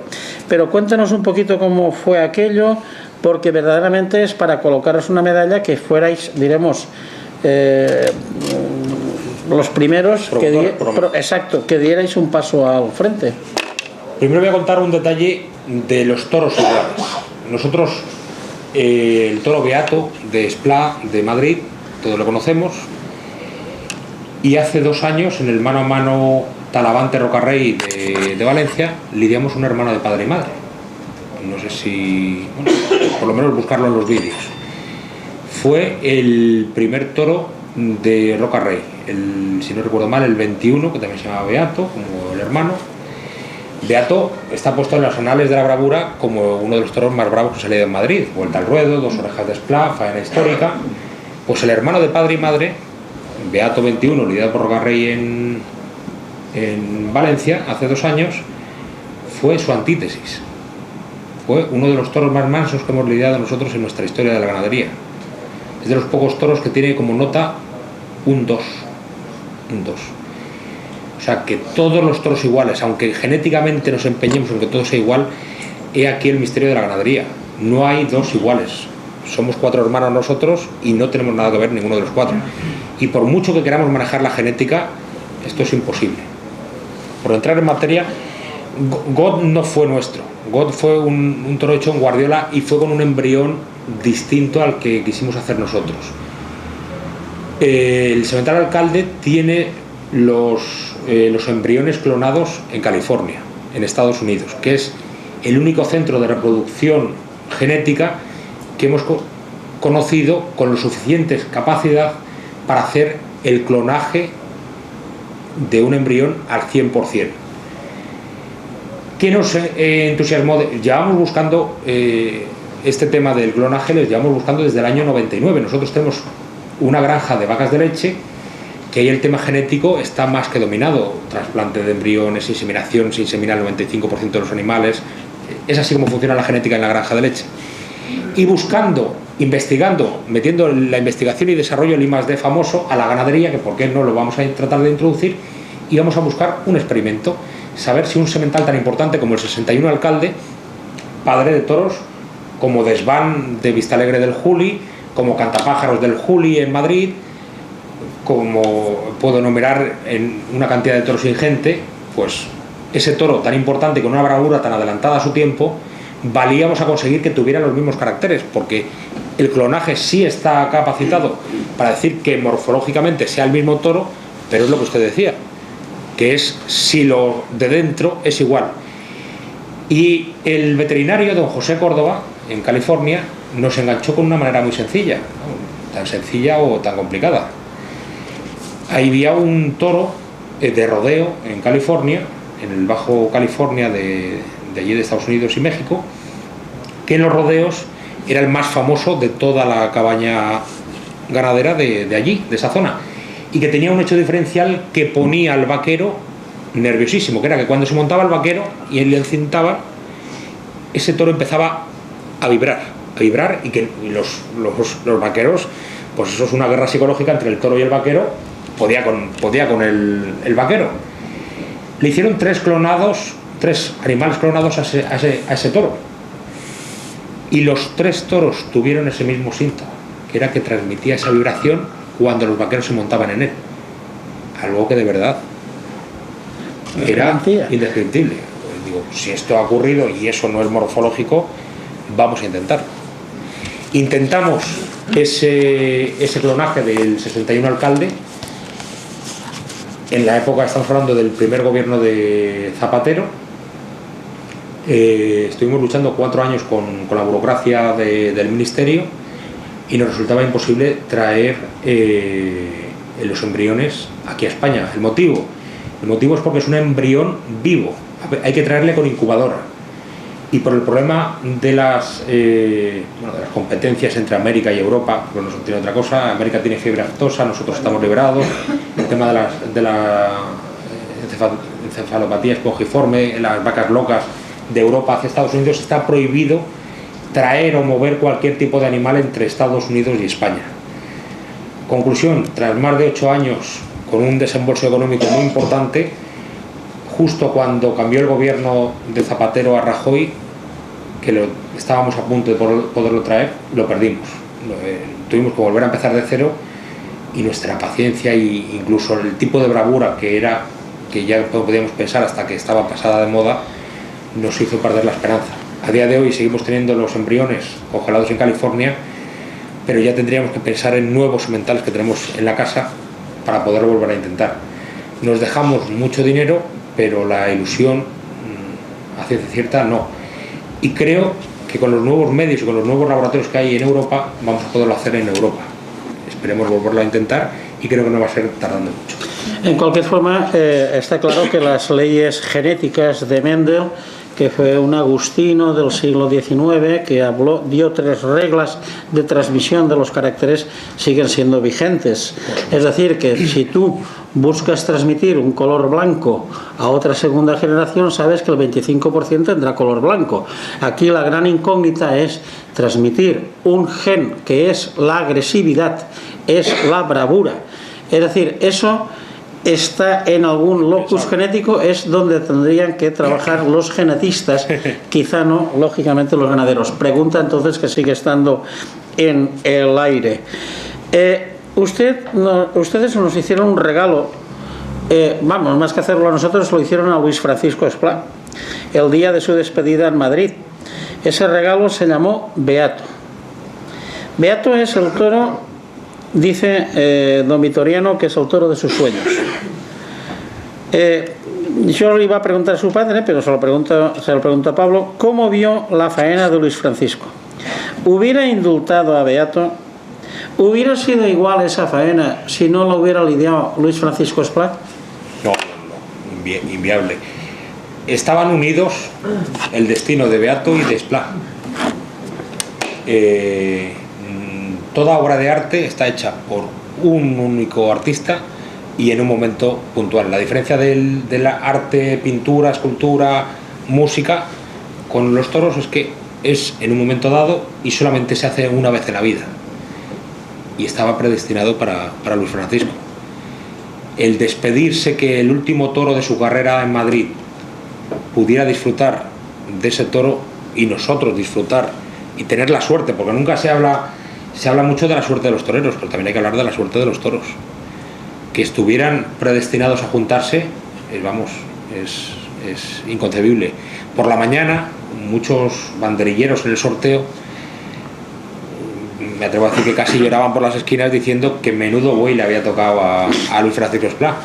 Pero cuéntanos un poquito cómo fue aquello, porque verdaderamente es para colocaros una medalla que fuerais, diremos, los primeros que dierais un paso al frente. Primero voy a contar un detalle de los toros iguales. Nosotros, el toro Beato de Esplá de Madrid, todos lo conocemos, y hace 2 años en el mano a mano Talavante Rocarrey de Valencia lidiamos un hermano de padre y madre. No sé si, bueno, por lo menos buscarlo en los vídeos. Fue el primer toro de Rocarrey, si no recuerdo mal, el 21, que también se llama Beato, como el hermano. Beato está puesto en los anales de la bravura como uno de los toros más bravos que se ha leído en Madrid. Vuelta al ruedo, 2 orejas de Esplá, faena histórica. Pues el hermano de padre y madre, Beato 21, lidiado por Rocarrey en Valencia, hace 2 años, fue su antítesis. Fue uno de los toros más mansos que hemos lidiado nosotros en nuestra historia de la ganadería. Es de los pocos toros que tiene como nota un 2. O sea, que todos los toros iguales, aunque genéticamente nos empeñemos en que todo sea igual, he aquí el misterio de la ganadería. No hay 2 iguales. Somos 4 hermanos nosotros y no tenemos nada que ver ninguno de los 4. Y por mucho que queramos manejar la genética, esto es imposible. Por entrar en materia, God no fue nuestro. God fue un toro hecho en Guardiola y fue con un embrión distinto al que quisimos hacer nosotros. El semental Alcalde tiene los embriones clonados en California, en Estados Unidos, que es el único centro de reproducción genética que hemos conocido con la suficiente capacidad para hacer el clonaje de un embrión al 100%. ¿Qué nos entusiasmó? Llevamos buscando este tema del clonaje, les llevamos buscando desde el año 99. Nosotros tenemos una granja de vacas de leche que ahí el tema genético está más que dominado. Trasplante de embriones, inseminación, se insemina el 95% de los animales, Es así como funciona la genética en la granja de leche. Y buscando, investigando, metiendo la investigación y desarrollo, el I+D famoso, a la ganadería, que por qué no lo vamos a tratar de introducir, y vamos a buscar un experimento, saber si un semental tan importante como el 61 Alcalde, padre de toros como Desván de Vistalegre del Juli, como Cantapájaros del Juli en Madrid, como puedo enumerar en una cantidad de toros ingente, pues ese toro tan importante con una bravura tan adelantada a su tiempo, valíamos a conseguir que tuviera los mismos caracteres, porque el clonaje sí está capacitado para decir que morfológicamente sea el mismo toro, pero es lo que usted decía, que es si lo de dentro es igual. Y el veterinario don José Córdoba, en California, nos enganchó con una manera muy sencilla, tan sencilla o tan complicada. Ahí había un toro de rodeo en California, en el Bajo California de allí de Estados Unidos y México, que en los rodeos era el más famoso de toda la cabaña ganadera de allí, de esa zona, y que tenía un hecho diferencial que ponía al vaquero nerviosísimo, que era que cuando se montaba el vaquero y él le encintaba, ese toro empezaba a vibrar y que los vaqueros, pues eso es una guerra psicológica entre el toro y el vaquero, podía con el vaquero. Le hicieron tres animales clonados a ese toro, y los tres toros tuvieron ese mismo síntoma, que era que transmitía esa vibración cuando los vaqueros se montaban en él, algo que de verdad era indescriptible. Pues digo, si esto ha ocurrido y eso no es morfológico, vamos a intentarlo. Intentamos ese clonaje del 61 Alcalde en la época, estamos hablando del primer gobierno de Zapatero. Estuvimos luchando 4 años con la burocracia del ministerio y nos resultaba imposible traer los embriones aquí a España. El motivo es porque es un embrión vivo, hay que traerle con incubadora, y por el problema de las competencias entre América y Europa, pues no tiene otra cosa. América tiene fiebre aftosa, nosotros estamos liberados. El tema de la encefalopatía espongiforme, las vacas locas de Europa hacia Estados Unidos, está prohibido traer o mover cualquier tipo de animal entre Estados Unidos y España. Conclusión, tras más de 8 años con un desembolso económico muy importante, justo cuando cambió el gobierno de Zapatero a Rajoy, que estábamos a punto de poderlo traer, lo perdimos. Tuvimos que volver a empezar de cero, y nuestra paciencia e incluso el tipo de bravura que ya podíamos pensar hasta que estaba pasada de moda, nos hizo perder la esperanza. A día de hoy seguimos teniendo los embriones congelados en California, pero ya tendríamos que pensar en nuevos sementales que tenemos en la casa para poder volver a intentar. Nos dejamos mucho dinero, pero la ilusión, a ciencia cierta, no. Y creo que con los nuevos medios y con los nuevos laboratorios que hay en Europa, vamos a poderlo hacer en Europa. Esperemos volverlo a intentar, y creo que no va a ser tardando mucho. En cualquier forma, está claro que las leyes genéticas de Mendel, que fue un agustino del siglo XIX, que dio 3 reglas de transmisión de los caracteres, siguen siendo vigentes. Es decir, que si tú buscas transmitir un color blanco a otra segunda generación, sabes que el 25% tendrá color blanco. Aquí la gran incógnita es transmitir un gen que es la agresividad, es la bravura. Es decir, eso está en algún locus genético, es donde tendrían que trabajar los genetistas, quizá no, lógicamente, los ganaderos. Pregunta entonces que sigue estando en el aire. Ustedes nos hicieron un regalo, más que hacerlo a nosotros, lo hicieron a Luis Francisco Esplá, el día de su despedida en Madrid. Ese regalo se llamó Beato. Beato es el toro, dice don Vitoriano, que es el toro de sus sueños. Yo le iba a preguntar a su padre, pero se lo pregunto a Pablo, ¿cómo vio la faena de Luis Francisco? ¿Hubiera indultado a Beato? ¿Hubiera sido igual esa faena si no lo hubiera lidiado Luis Francisco Esplá? No, inviable. Estaban unidos el destino de Beato y de Esplá. Toda obra de arte está hecha por un único artista y en un momento puntual. La diferencia del arte, pintura, escultura, música, con los toros es que es en un momento dado y solamente se hace una vez en la vida. Y estaba predestinado para Luis Francisco. El despedirse, que el último toro de su carrera en Madrid pudiera disfrutar de ese toro y nosotros disfrutar y tener la suerte, porque nunca se habla mucho de la suerte de los toreros, pero también hay que hablar de la suerte de los toros. Que estuvieran predestinados a juntarse, es inconcebible. Por la mañana, muchos banderilleros en el sorteo, me atrevo a decir que casi lloraban por las esquinas diciendo que menudo buey le había tocado a Luis Francisco Esplá,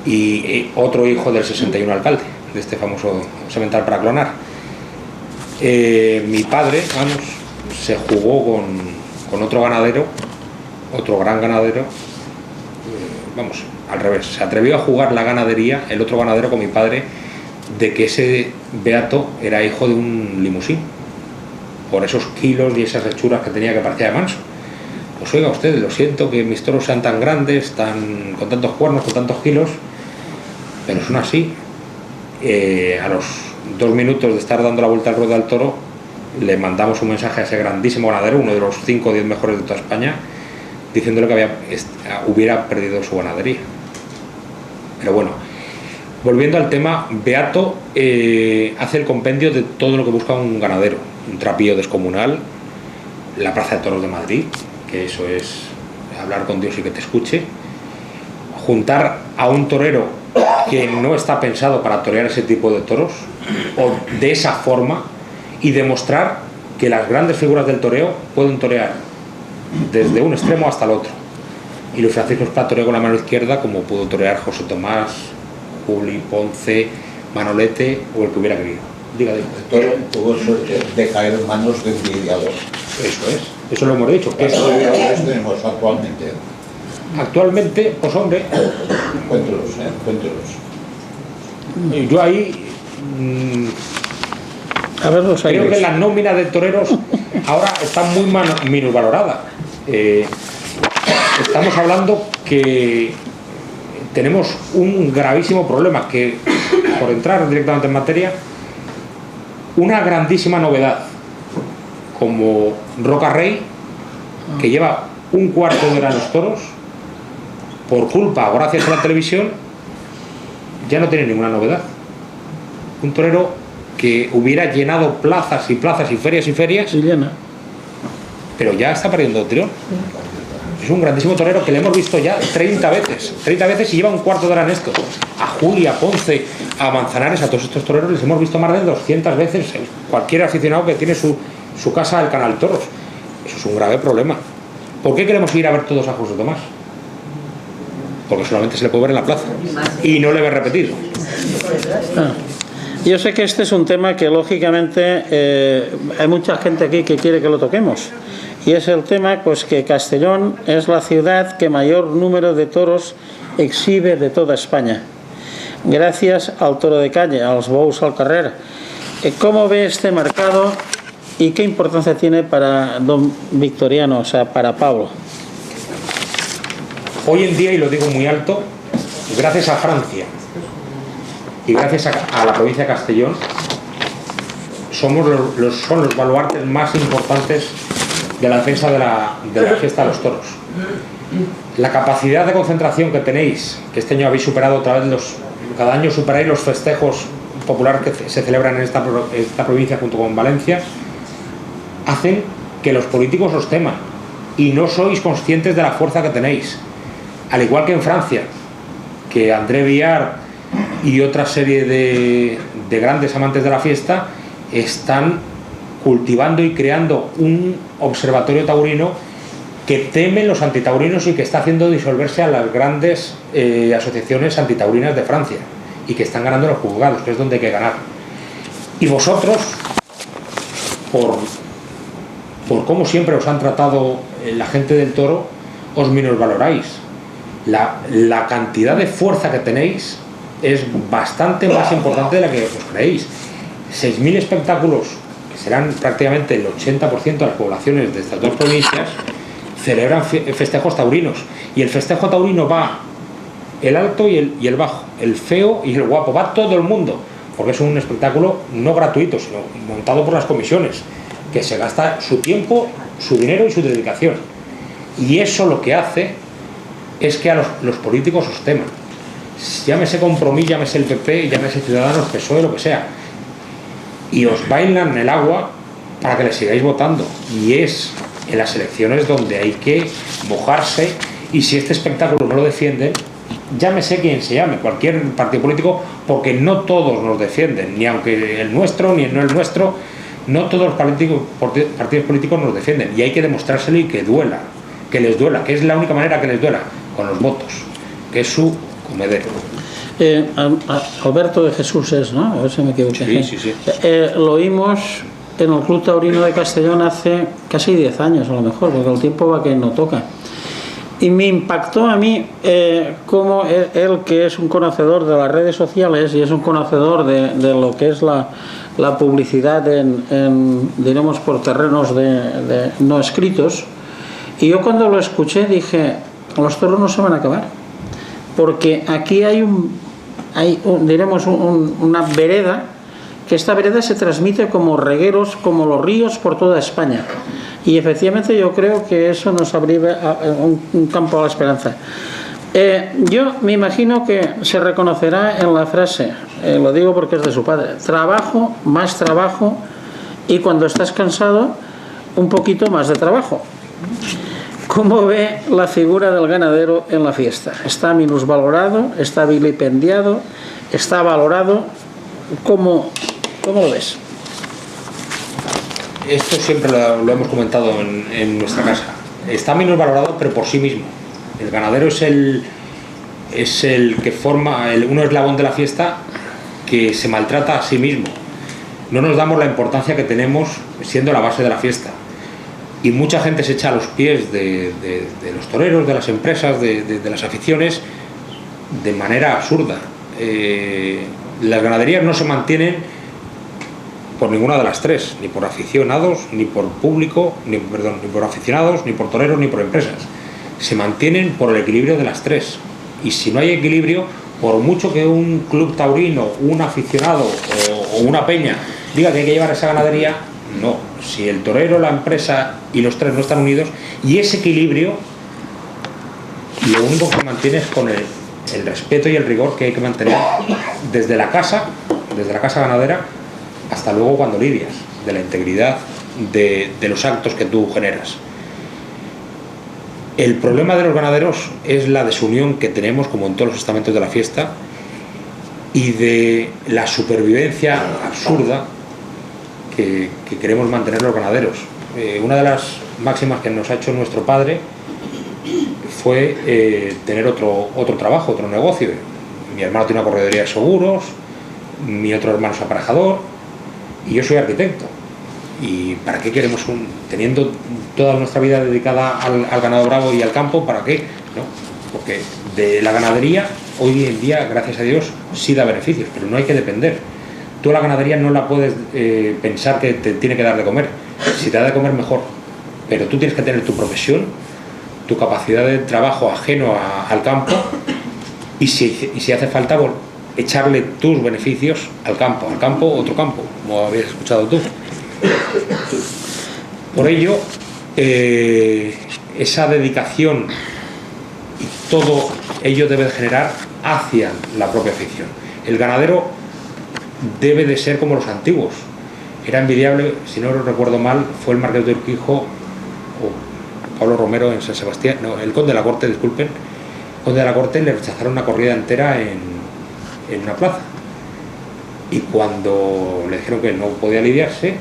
y otro hijo del 61 alcalde, de este famoso semental para clonar. Mi padre, se jugó con otro ganadero, otro gran ganadero, al revés, se atrevió a jugar la ganadería, el otro ganadero, con mi padre, de que ese beato era hijo de un limusín, por esos kilos y esas hechuras que tenía, que parecía de manso. Pues oiga usted, lo siento que mis toros sean tan grandes, con tantos cuernos, con tantos kilos, pero son así. A los 2 minutos de estar dando la vuelta al ruedo al toro, le mandamos un mensaje a ese grandísimo ganadero, uno de los 5 o 10 mejores de toda España, diciéndole que hubiera perdido su ganadería. Pero bueno, volviendo al tema, Beato hace el compendio de todo lo que busca un ganadero: un trapío descomunal, la Plaza de Toros de Madrid, que eso es hablar con Dios y que te escuche, juntar a un torero que no está pensado para torear ese tipo de toros o de esa forma, y demostrar que las grandes figuras del toreo pueden torear desde un extremo hasta el otro. Y Luis Francisco Esplá toreó con la mano izquierda como pudo torear José Tomás, Juli, Ponce, Manolete o el que hubiera querido. Diga. El toro tuvo suerte de caer en manos de envidiadores. Eso lo hemos dicho. ¿Qué envidiadores tenemos actualmente? Actualmente, pues hombre, Cuéntelos. yo ahí creo que la nómina de toreros ahora está muy minusvalorada. Estamos hablando que tenemos un gravísimo problema, que, por entrar directamente en materia, una grandísima novedad como Roca Rey, que lleva un cuarto de hora en los toros, por culpa o gracias a la televisión, ya no tiene ninguna novedad. Un torero que hubiera llenado plazas y plazas y ferias, pero ya está perdiendo tirón. Es un grandísimo torero que le hemos visto ya 30 veces y lleva un cuarto de hora en esto. A Juli, a Ponce, a Manzanares, a todos estos toreros les hemos visto más de 200 veces. Cualquier aficionado que tiene su casa al Canal Toros. Eso es un grave problema. ¿Por qué queremos ir a ver todos a José Tomás? Porque solamente se le puede ver en la plaza y no le ve repetir. Yo sé que este es un tema que lógicamente hay mucha gente aquí que quiere que lo toquemos, y es el tema pues que Castellón es la ciudad que mayor número de toros exhibe de toda España, gracias al toro de calle, a los bous al carrer. ¿Cómo ve este mercado y qué importancia tiene para don Victoriano, o sea, para Pablo? Hoy en día, y lo digo muy alto, gracias a Francia y gracias a la provincia de Castellón, son los baluartes más importantes de la defensa de la fiesta de los toros. La capacidad de concentración que tenéis, que este año habéis superado otra vez, cada año superáis los festejos populares que se celebran en esta provincia junto con Valencia, hacen que los políticos os teman y no sois conscientes de la fuerza que tenéis. Al igual que en Francia, que André Viard y otra serie de grandes amantes de la fiesta están cultivando y creando un observatorio taurino que temen los antitaurinos y que está haciendo disolverse a las grandes asociaciones antitaurinas de Francia, y que están ganando los juzgados, que es donde hay que ganar. Y vosotros, por cómo siempre os han tratado la gente del toro, os minusvaloráis. La cantidad de fuerza que tenéis es bastante más importante de la que os creéis. 6.000 espectáculos, que serán prácticamente el 80% de las poblaciones de estas dos provincias, celebran festejos taurinos, y el festejo taurino va el alto y el bajo, el feo y el guapo, va todo el mundo, porque es un espectáculo no gratuito, sino montado por las comisiones, que se gasta su tiempo, su dinero y su dedicación. Y eso lo que hace es que a los políticos os teman. Llámese Compromís, llámese el PP, llámese Ciudadanos, PSOE, lo que sea. Y os bailan el agua para que les sigáis votando. Y es en las elecciones donde hay que mojarse, y si este espectáculo no lo defienden, llámese quien se llame, cualquier partido político, porque no todos nos defienden, ni aunque el nuestro, ni no el nuestro, no todos los partidos políticos nos defienden, y hay que demostrárselo y que duela, que les duela, que es la única manera que les duela, con los votos, que es su comedero. Alberto de Jesús es, ¿no? A ver si me equivoqué. Sí. Lo oímos en el Club Taurino de Castellón hace casi 10 años, a lo mejor, porque el tiempo va que no toca. Y me impactó a mí como él, que es un conocedor de las redes sociales y es un conocedor de lo que es la publicidad diremos, por terrenos de no escritos. Y yo cuando lo escuché dije, los toros no se van a acabar, porque aquí hay diremos una vereda, que esta vereda se transmite como regueros, como los ríos por toda España. Y efectivamente yo creo que eso nos abre un campo a la esperanza. Yo me imagino que se reconocerá en la frase, lo digo porque es de su padre: trabajo, más trabajo, y cuando estás cansado, un poquito más de trabajo. ¿Cómo ve la figura del ganadero en la fiesta? ¿Está minusvalorado? ¿Está vilipendiado? ¿Está valorado? ¿Cómo lo ves? Esto siempre lo hemos comentado en nuestra casa. Está menos valorado, pero por sí mismo. El ganadero es el que forma un eslabón de la fiesta, que se maltrata a sí mismo. No nos damos la importancia que tenemos siendo la base de la fiesta. Y mucha gente se echa a los pies de los toreros, de las empresas, de las aficiones, de manera absurda. Las ganaderías no se mantienen por ninguna de las tres, ni por aficionados, ni por público, ni por aficionados, ni por toreros, ni por empresas. Se mantienen por el equilibrio de las tres. Y si no hay equilibrio, por mucho que un club taurino, un aficionado o una peña diga que hay que llevar esa ganadería, no. Si el torero, la empresa y los tres no están unidos, y ese equilibrio, lo único que mantiene es con el respeto y el rigor que hay que mantener desde la casa ganadera, hasta luego cuando lidias, de la integridad de los actos que tú generas. El problema de los ganaderos es la desunión que tenemos, como en todos los estamentos de la fiesta, y de la supervivencia absurda que queremos mantener los ganaderos. Una de las máximas que nos ha hecho nuestro padre fue tener otro trabajo, otro negocio. Mi hermano tiene una correduría de seguros, mi otro hermano es aparejador, y yo soy arquitecto. ¿Y para qué queremos teniendo toda nuestra vida dedicada al ganado bravo y al campo? ¿Para qué? ¿No? Porque de la ganadería hoy en día, gracias a Dios, sí da beneficios, pero no hay que depender. Tú la ganadería no la puedes pensar que te tiene que dar de comer. Si te da de comer, mejor, pero tú tienes que tener tu profesión, tu capacidad de trabajo ajeno al campo, y si hace falta, echarle tus beneficios al campo, otro campo, como habías escuchado tú. Por ello, esa dedicación y todo ello debe generar hacia la propia afición. El ganadero debe de ser como los antiguos. Era envidiable, si no lo recuerdo mal, fue el Marqués de Urquijo o Pablo Romero en San Sebastián, no, el Conde de la Corte, disculpen. El Conde de la Corte le rechazaron una corrida entera en una plaza, y cuando le dijeron que no podía lidiarse,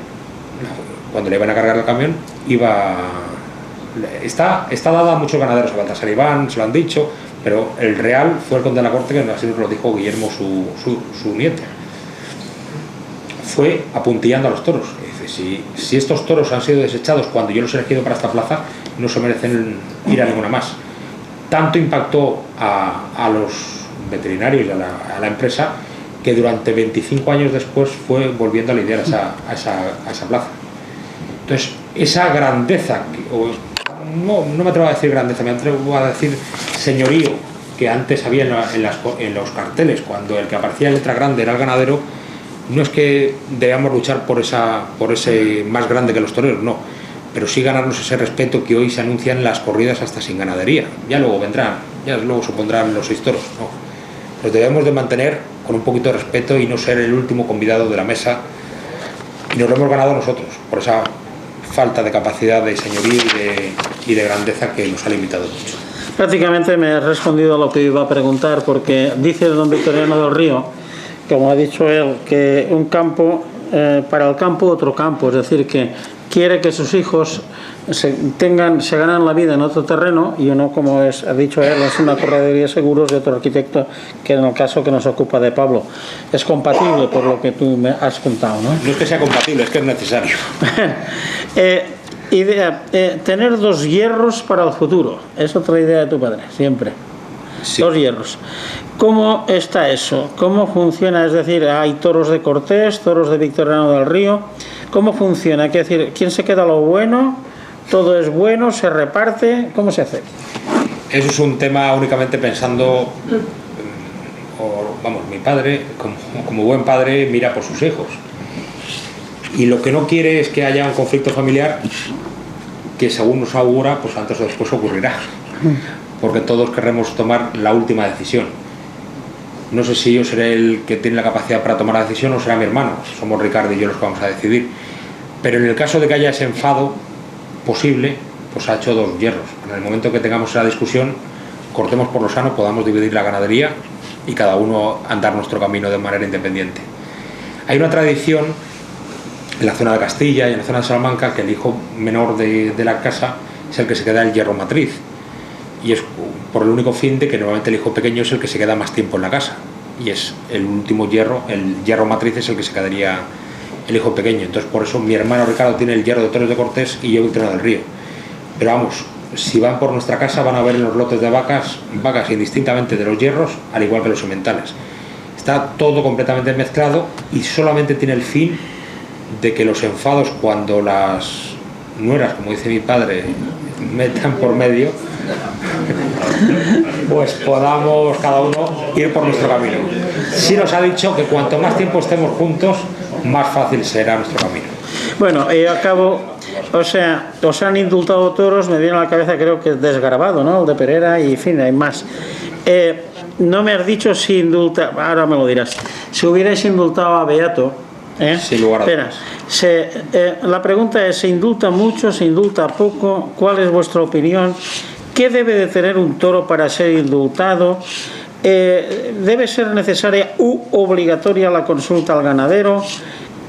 cuando le iban a cargar el camión, está dada a muchos ganaderos, a Baltasar Iván se lo han dicho, pero el real fue el Conde de la Corte, que así nos lo dijo Guillermo, su nieto. Fue apuntillando a los toros. Dice, si estos toros han sido desechados cuando yo los he elegido para esta plaza, no se merecen ir a ninguna más. Tanto impactó a los veterinarios y a la empresa, que durante 25 años después fue volviendo a lidiar a esa plaza. Entonces, esa grandeza, no me atrevo a decir grandeza, me atrevo a decir señorío, que antes había en los carteles, cuando el que aparecía en letra grande era el ganadero, No es que debamos luchar por ese más grande que los toreros, no, pero sí ganarnos ese respeto que hoy se anuncian las corridas hasta sin ganadería. Ya luego vendrán, ya luego se pondrán los 6 toros, no. Los debemos de mantener con un poquito de respeto y no ser el último convidado de la mesa, y nos lo hemos ganado nosotros por esa falta de capacidad de señorío y de grandeza que nos ha limitado mucho. Prácticamente me ha respondido a lo que iba a preguntar, porque dice el don Victoriano del Río, como ha dicho él, que un campo, para el campo otro campo, es decir, que quiere que sus hijos se ganan la vida en otro terreno, y uno, como ha dicho él, es una correduría de seguros, y otro arquitecto, que en el caso que nos ocupa de Pablo. Es compatible, por lo que tú me has contado, ¿no? No es que sea compatible, es que es necesario. Idea, tener 2 hierros para el futuro, es otra idea de tu padre, siempre. Sí. 2 hierros. ¿Cómo está eso? ¿Cómo funciona? Es decir, hay toros de Cortés, toros de Victoriano del Río. ¿Cómo funciona? ¿Qué decir? ¿Quién se queda lo bueno? ¿Todo es bueno? ¿Se reparte? ¿Cómo se hace? Eso es un tema únicamente pensando, vamos, mi padre, como buen padre, mira por sus hijos. Y lo que no quiere es que haya un conflicto familiar que, según nos augura, pues antes o después ocurrirá. Porque todos querremos tomar la última decisión. No sé si yo seré el que tiene la capacidad para tomar la decisión o será mi hermano. Somos Ricardo y yo los que vamos a decidir. Pero en el caso de que haya ese enfado posible, pues ha hecho 2 hierros. En el momento que tengamos esa discusión, cortemos por lo sano, podamos dividir la ganadería y cada uno andar nuestro camino de manera independiente. Hay una tradición en la zona de Castilla y en la zona de Salamanca que el hijo menor de la casa es el que se queda el hierro matriz, y es por el único fin de que normalmente el hijo pequeño es el que se queda más tiempo en la casa, y es el último hierro, el hierro matriz es el que se quedaría el hijo pequeño. Entonces por eso mi hermano Ricardo tiene el hierro de toros de Cortés y yo Victoriano del Río. Pero vamos, si van por nuestra casa van a ver en los lotes de vacas indistintamente de los hierros, al igual que los sementales. Está todo completamente mezclado y solamente tiene el fin de que los enfados, cuando las nueras, como dice mi padre, metan por medio, pues podamos cada uno ir por nuestro camino. Sí nos ha dicho que cuanto más tiempo estemos juntos, más fácil será nuestro camino. Bueno, acabo, o sea, os han indultado toros, me viene a la cabeza, creo que es Desgarbado, ¿no? El de Perera, y en fin, hay más. No me has dicho si indulta, ahora me lo dirás, si hubierais indultado a Beato, sin lugar a dudas. La pregunta es: ¿se indulta mucho, se indulta poco? ¿Cuál es vuestra opinión? ¿Qué debe de tener un toro para ser indultado? ¿Debe ser necesaria u obligatoria la consulta al ganadero?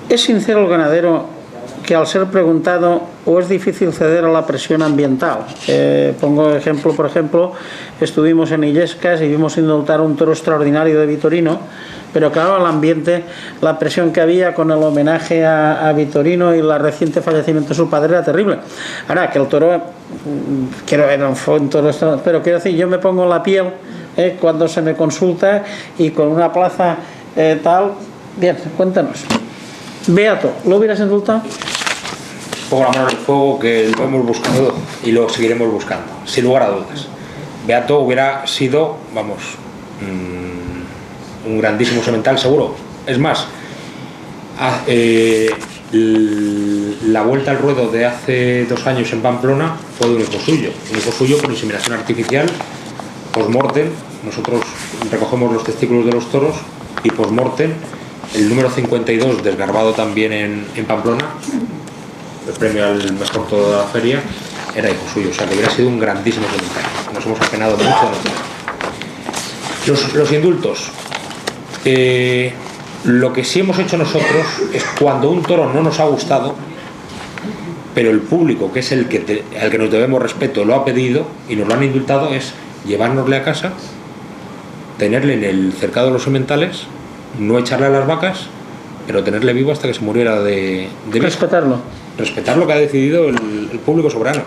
¿Es sincero el ganadero que al ser preguntado, o es difícil ceder a la presión ambiental? Pongo ejemplo, por ejemplo, estuvimos en Illescas y vimos indultar un toro extraordinario de Vitorino, pero claro, el ambiente, la presión que había con el homenaje a Vitorino y el reciente fallecimiento de su padre era terrible. Ahora, que el toro, fue un toro, pero quiero decir, yo me pongo en la piel cuando se me consulta y con una plaza tal. Bien, cuéntanos. Beato, ¿lo hubieras indultado? Pongo la mano en el fuego, que lo hemos buscado y lo seguiremos buscando, sin lugar a dudas. Beato hubiera sido, vamos, un grandísimo semental seguro. Es más, la vuelta al ruedo de hace 2 años en Pamplona fue de un hijo suyo por inseminación artificial, post-mortem. Nosotros recogemos los testículos de los toros y post-mortem el número 52, desgarbado también en Pamplona, el premio al mejor toro de la feria, era hijo suyo. O sea que hubiera sido un grandísimo semental. Nos hemos apenado mucho de nosotros. Los indultos, lo que sí hemos hecho nosotros es, cuando un toro no nos ha gustado, pero el público, que es al que nos debemos respeto, lo ha pedido y nos lo han indultado, es llevárnosle a casa, tenerle en el cercado de los sementales, no echarle a las vacas, pero tenerle vivo hasta que se muriera de respetarlo. Respetar lo que ha decidido el público soberano,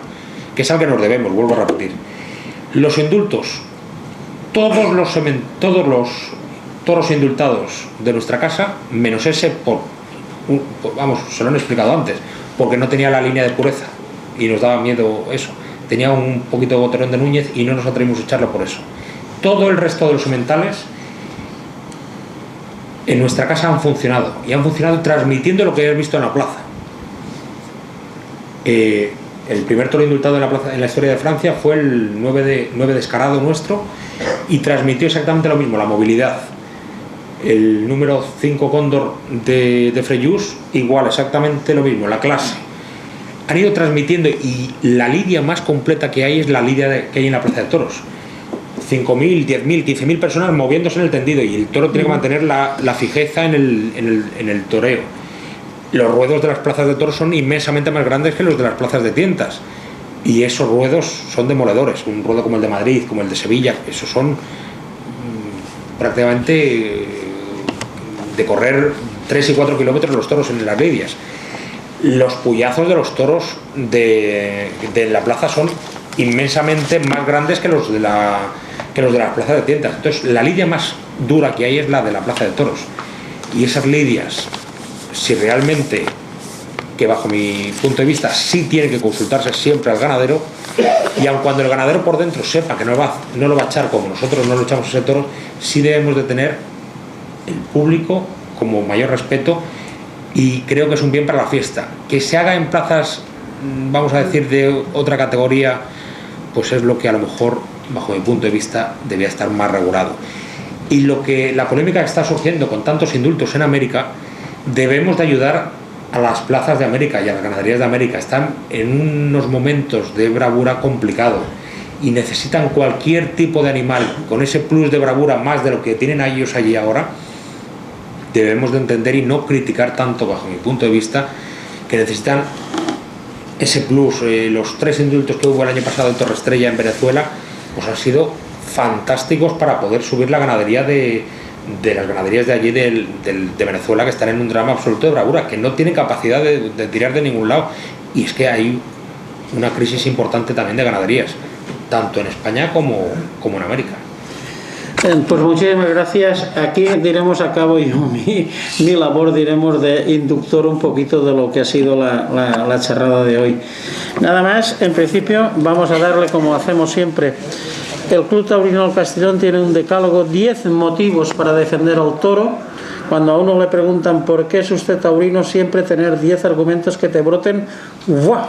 que es al que nos debemos, vuelvo a repetir. Los indultos, todos los toros indultados de nuestra casa, menos ese, vamos, se lo han explicado antes, porque no tenía la línea de pureza y nos daba miedo eso. Tenía un poquito de boterón de Núñez y no nos atrevimos a echarlo por eso. Todo el resto de los sementales en nuestra casa han funcionado, y han funcionado transmitiendo lo que has visto en la plaza. El primer toro indultado en la plaza en la historia de Francia fue el 9 descarado nuestro, y transmitió exactamente lo mismo, la movilidad. El número 5 cóndor de Frejus, igual, exactamente lo mismo, la clase. Han ido transmitiendo, y la lidia más completa que hay es la lidia que hay en la plaza de toros. 5.000, 10.000, 15.000 personas moviéndose en el tendido, y el toro tiene que mantener la fijeza en el toreo. Los ruedos de las plazas de toros son inmensamente más grandes que los de las plazas de tientas, y esos ruedos son demoledores. Un ruedo como el de Madrid, como el de Sevilla, esos son prácticamente de correr 3 y 4 kilómetros los toros en las lidias. Los puyazos de los toros de la plaza son inmensamente más grandes que los de las plazas de tiendas. Entonces, la lidia más dura que hay es la de la plaza de toros, y esas lidias, si realmente, que bajo mi punto de vista sí tiene que consultarse siempre al ganadero, y aun cuando el ganadero por dentro sepa que no lo va a echar como nosotros no lo echamos a ese toro, sí debemos de tener el público como mayor respeto, y creo que es un bien para la fiesta. Que se haga en plazas, vamos a decir, de otra categoría, pues es lo que a lo mejor, bajo mi punto de vista, debía estar más regulado. Y la polémica que está surgiendo con tantos indultos en América, debemos de ayudar a las plazas de América y a las ganaderías de América. Están en unos momentos de bravura complicado, y necesitan cualquier tipo de animal con ese plus de bravura, más de lo que tienen a ellos allí ahora. Debemos de entender y no criticar tanto, bajo mi punto de vista, que necesitan ese plus. Los 3 indultos que hubo el año pasado en Torre Estrella, en Venezuela, pues han sido fantásticos para poder subir la ganadería de las ganaderías de allí de Venezuela, que están en un drama absoluto de bravura, que no tienen capacidad de tirar de ningún lado. Y es que hay una crisis importante también de ganaderías, tanto en España como en América. Pues muchísimas gracias. Aquí diremos a cabo yo mi labor, diremos, de inductor un poquito de lo que ha sido la charrada de hoy. Nada más, en principio vamos a darle, como hacemos siempre, el Club Taurino del Castellón tiene un decálogo, 10 motivos para defender al toro. Cuando a uno le preguntan por qué es usted taurino, siempre tener 10 argumentos que te broten ¡buah!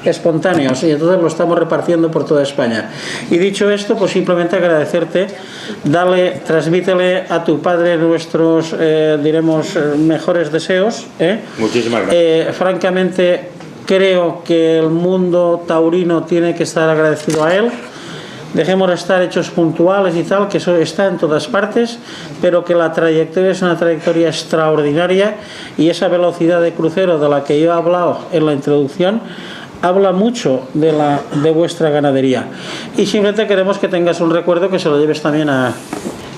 Espontáneos, y entonces lo estamos repartiendo por toda España. Y dicho esto, pues simplemente agradecerte, transmítele a tu padre nuestros, diremos, mejores deseos. Muchísimas gracias. Francamente, creo que el mundo taurino tiene que estar agradecido a él. Dejemos de estar hechos puntuales y tal, que eso está en todas partes, pero que la trayectoria es una trayectoria extraordinaria, y esa velocidad de crucero de la que yo he hablado en la introducción habla mucho de vuestra ganadería. Y simplemente queremos que tengas un recuerdo, que se lo lleves también a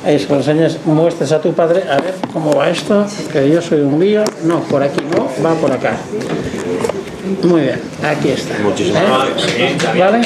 eso, enseñes, muestres a tu padre, a ver cómo va esto, que yo soy un lío. No, por aquí no, va por acá. Muy bien, aquí está. Muchísimas gracias. ¿Vale?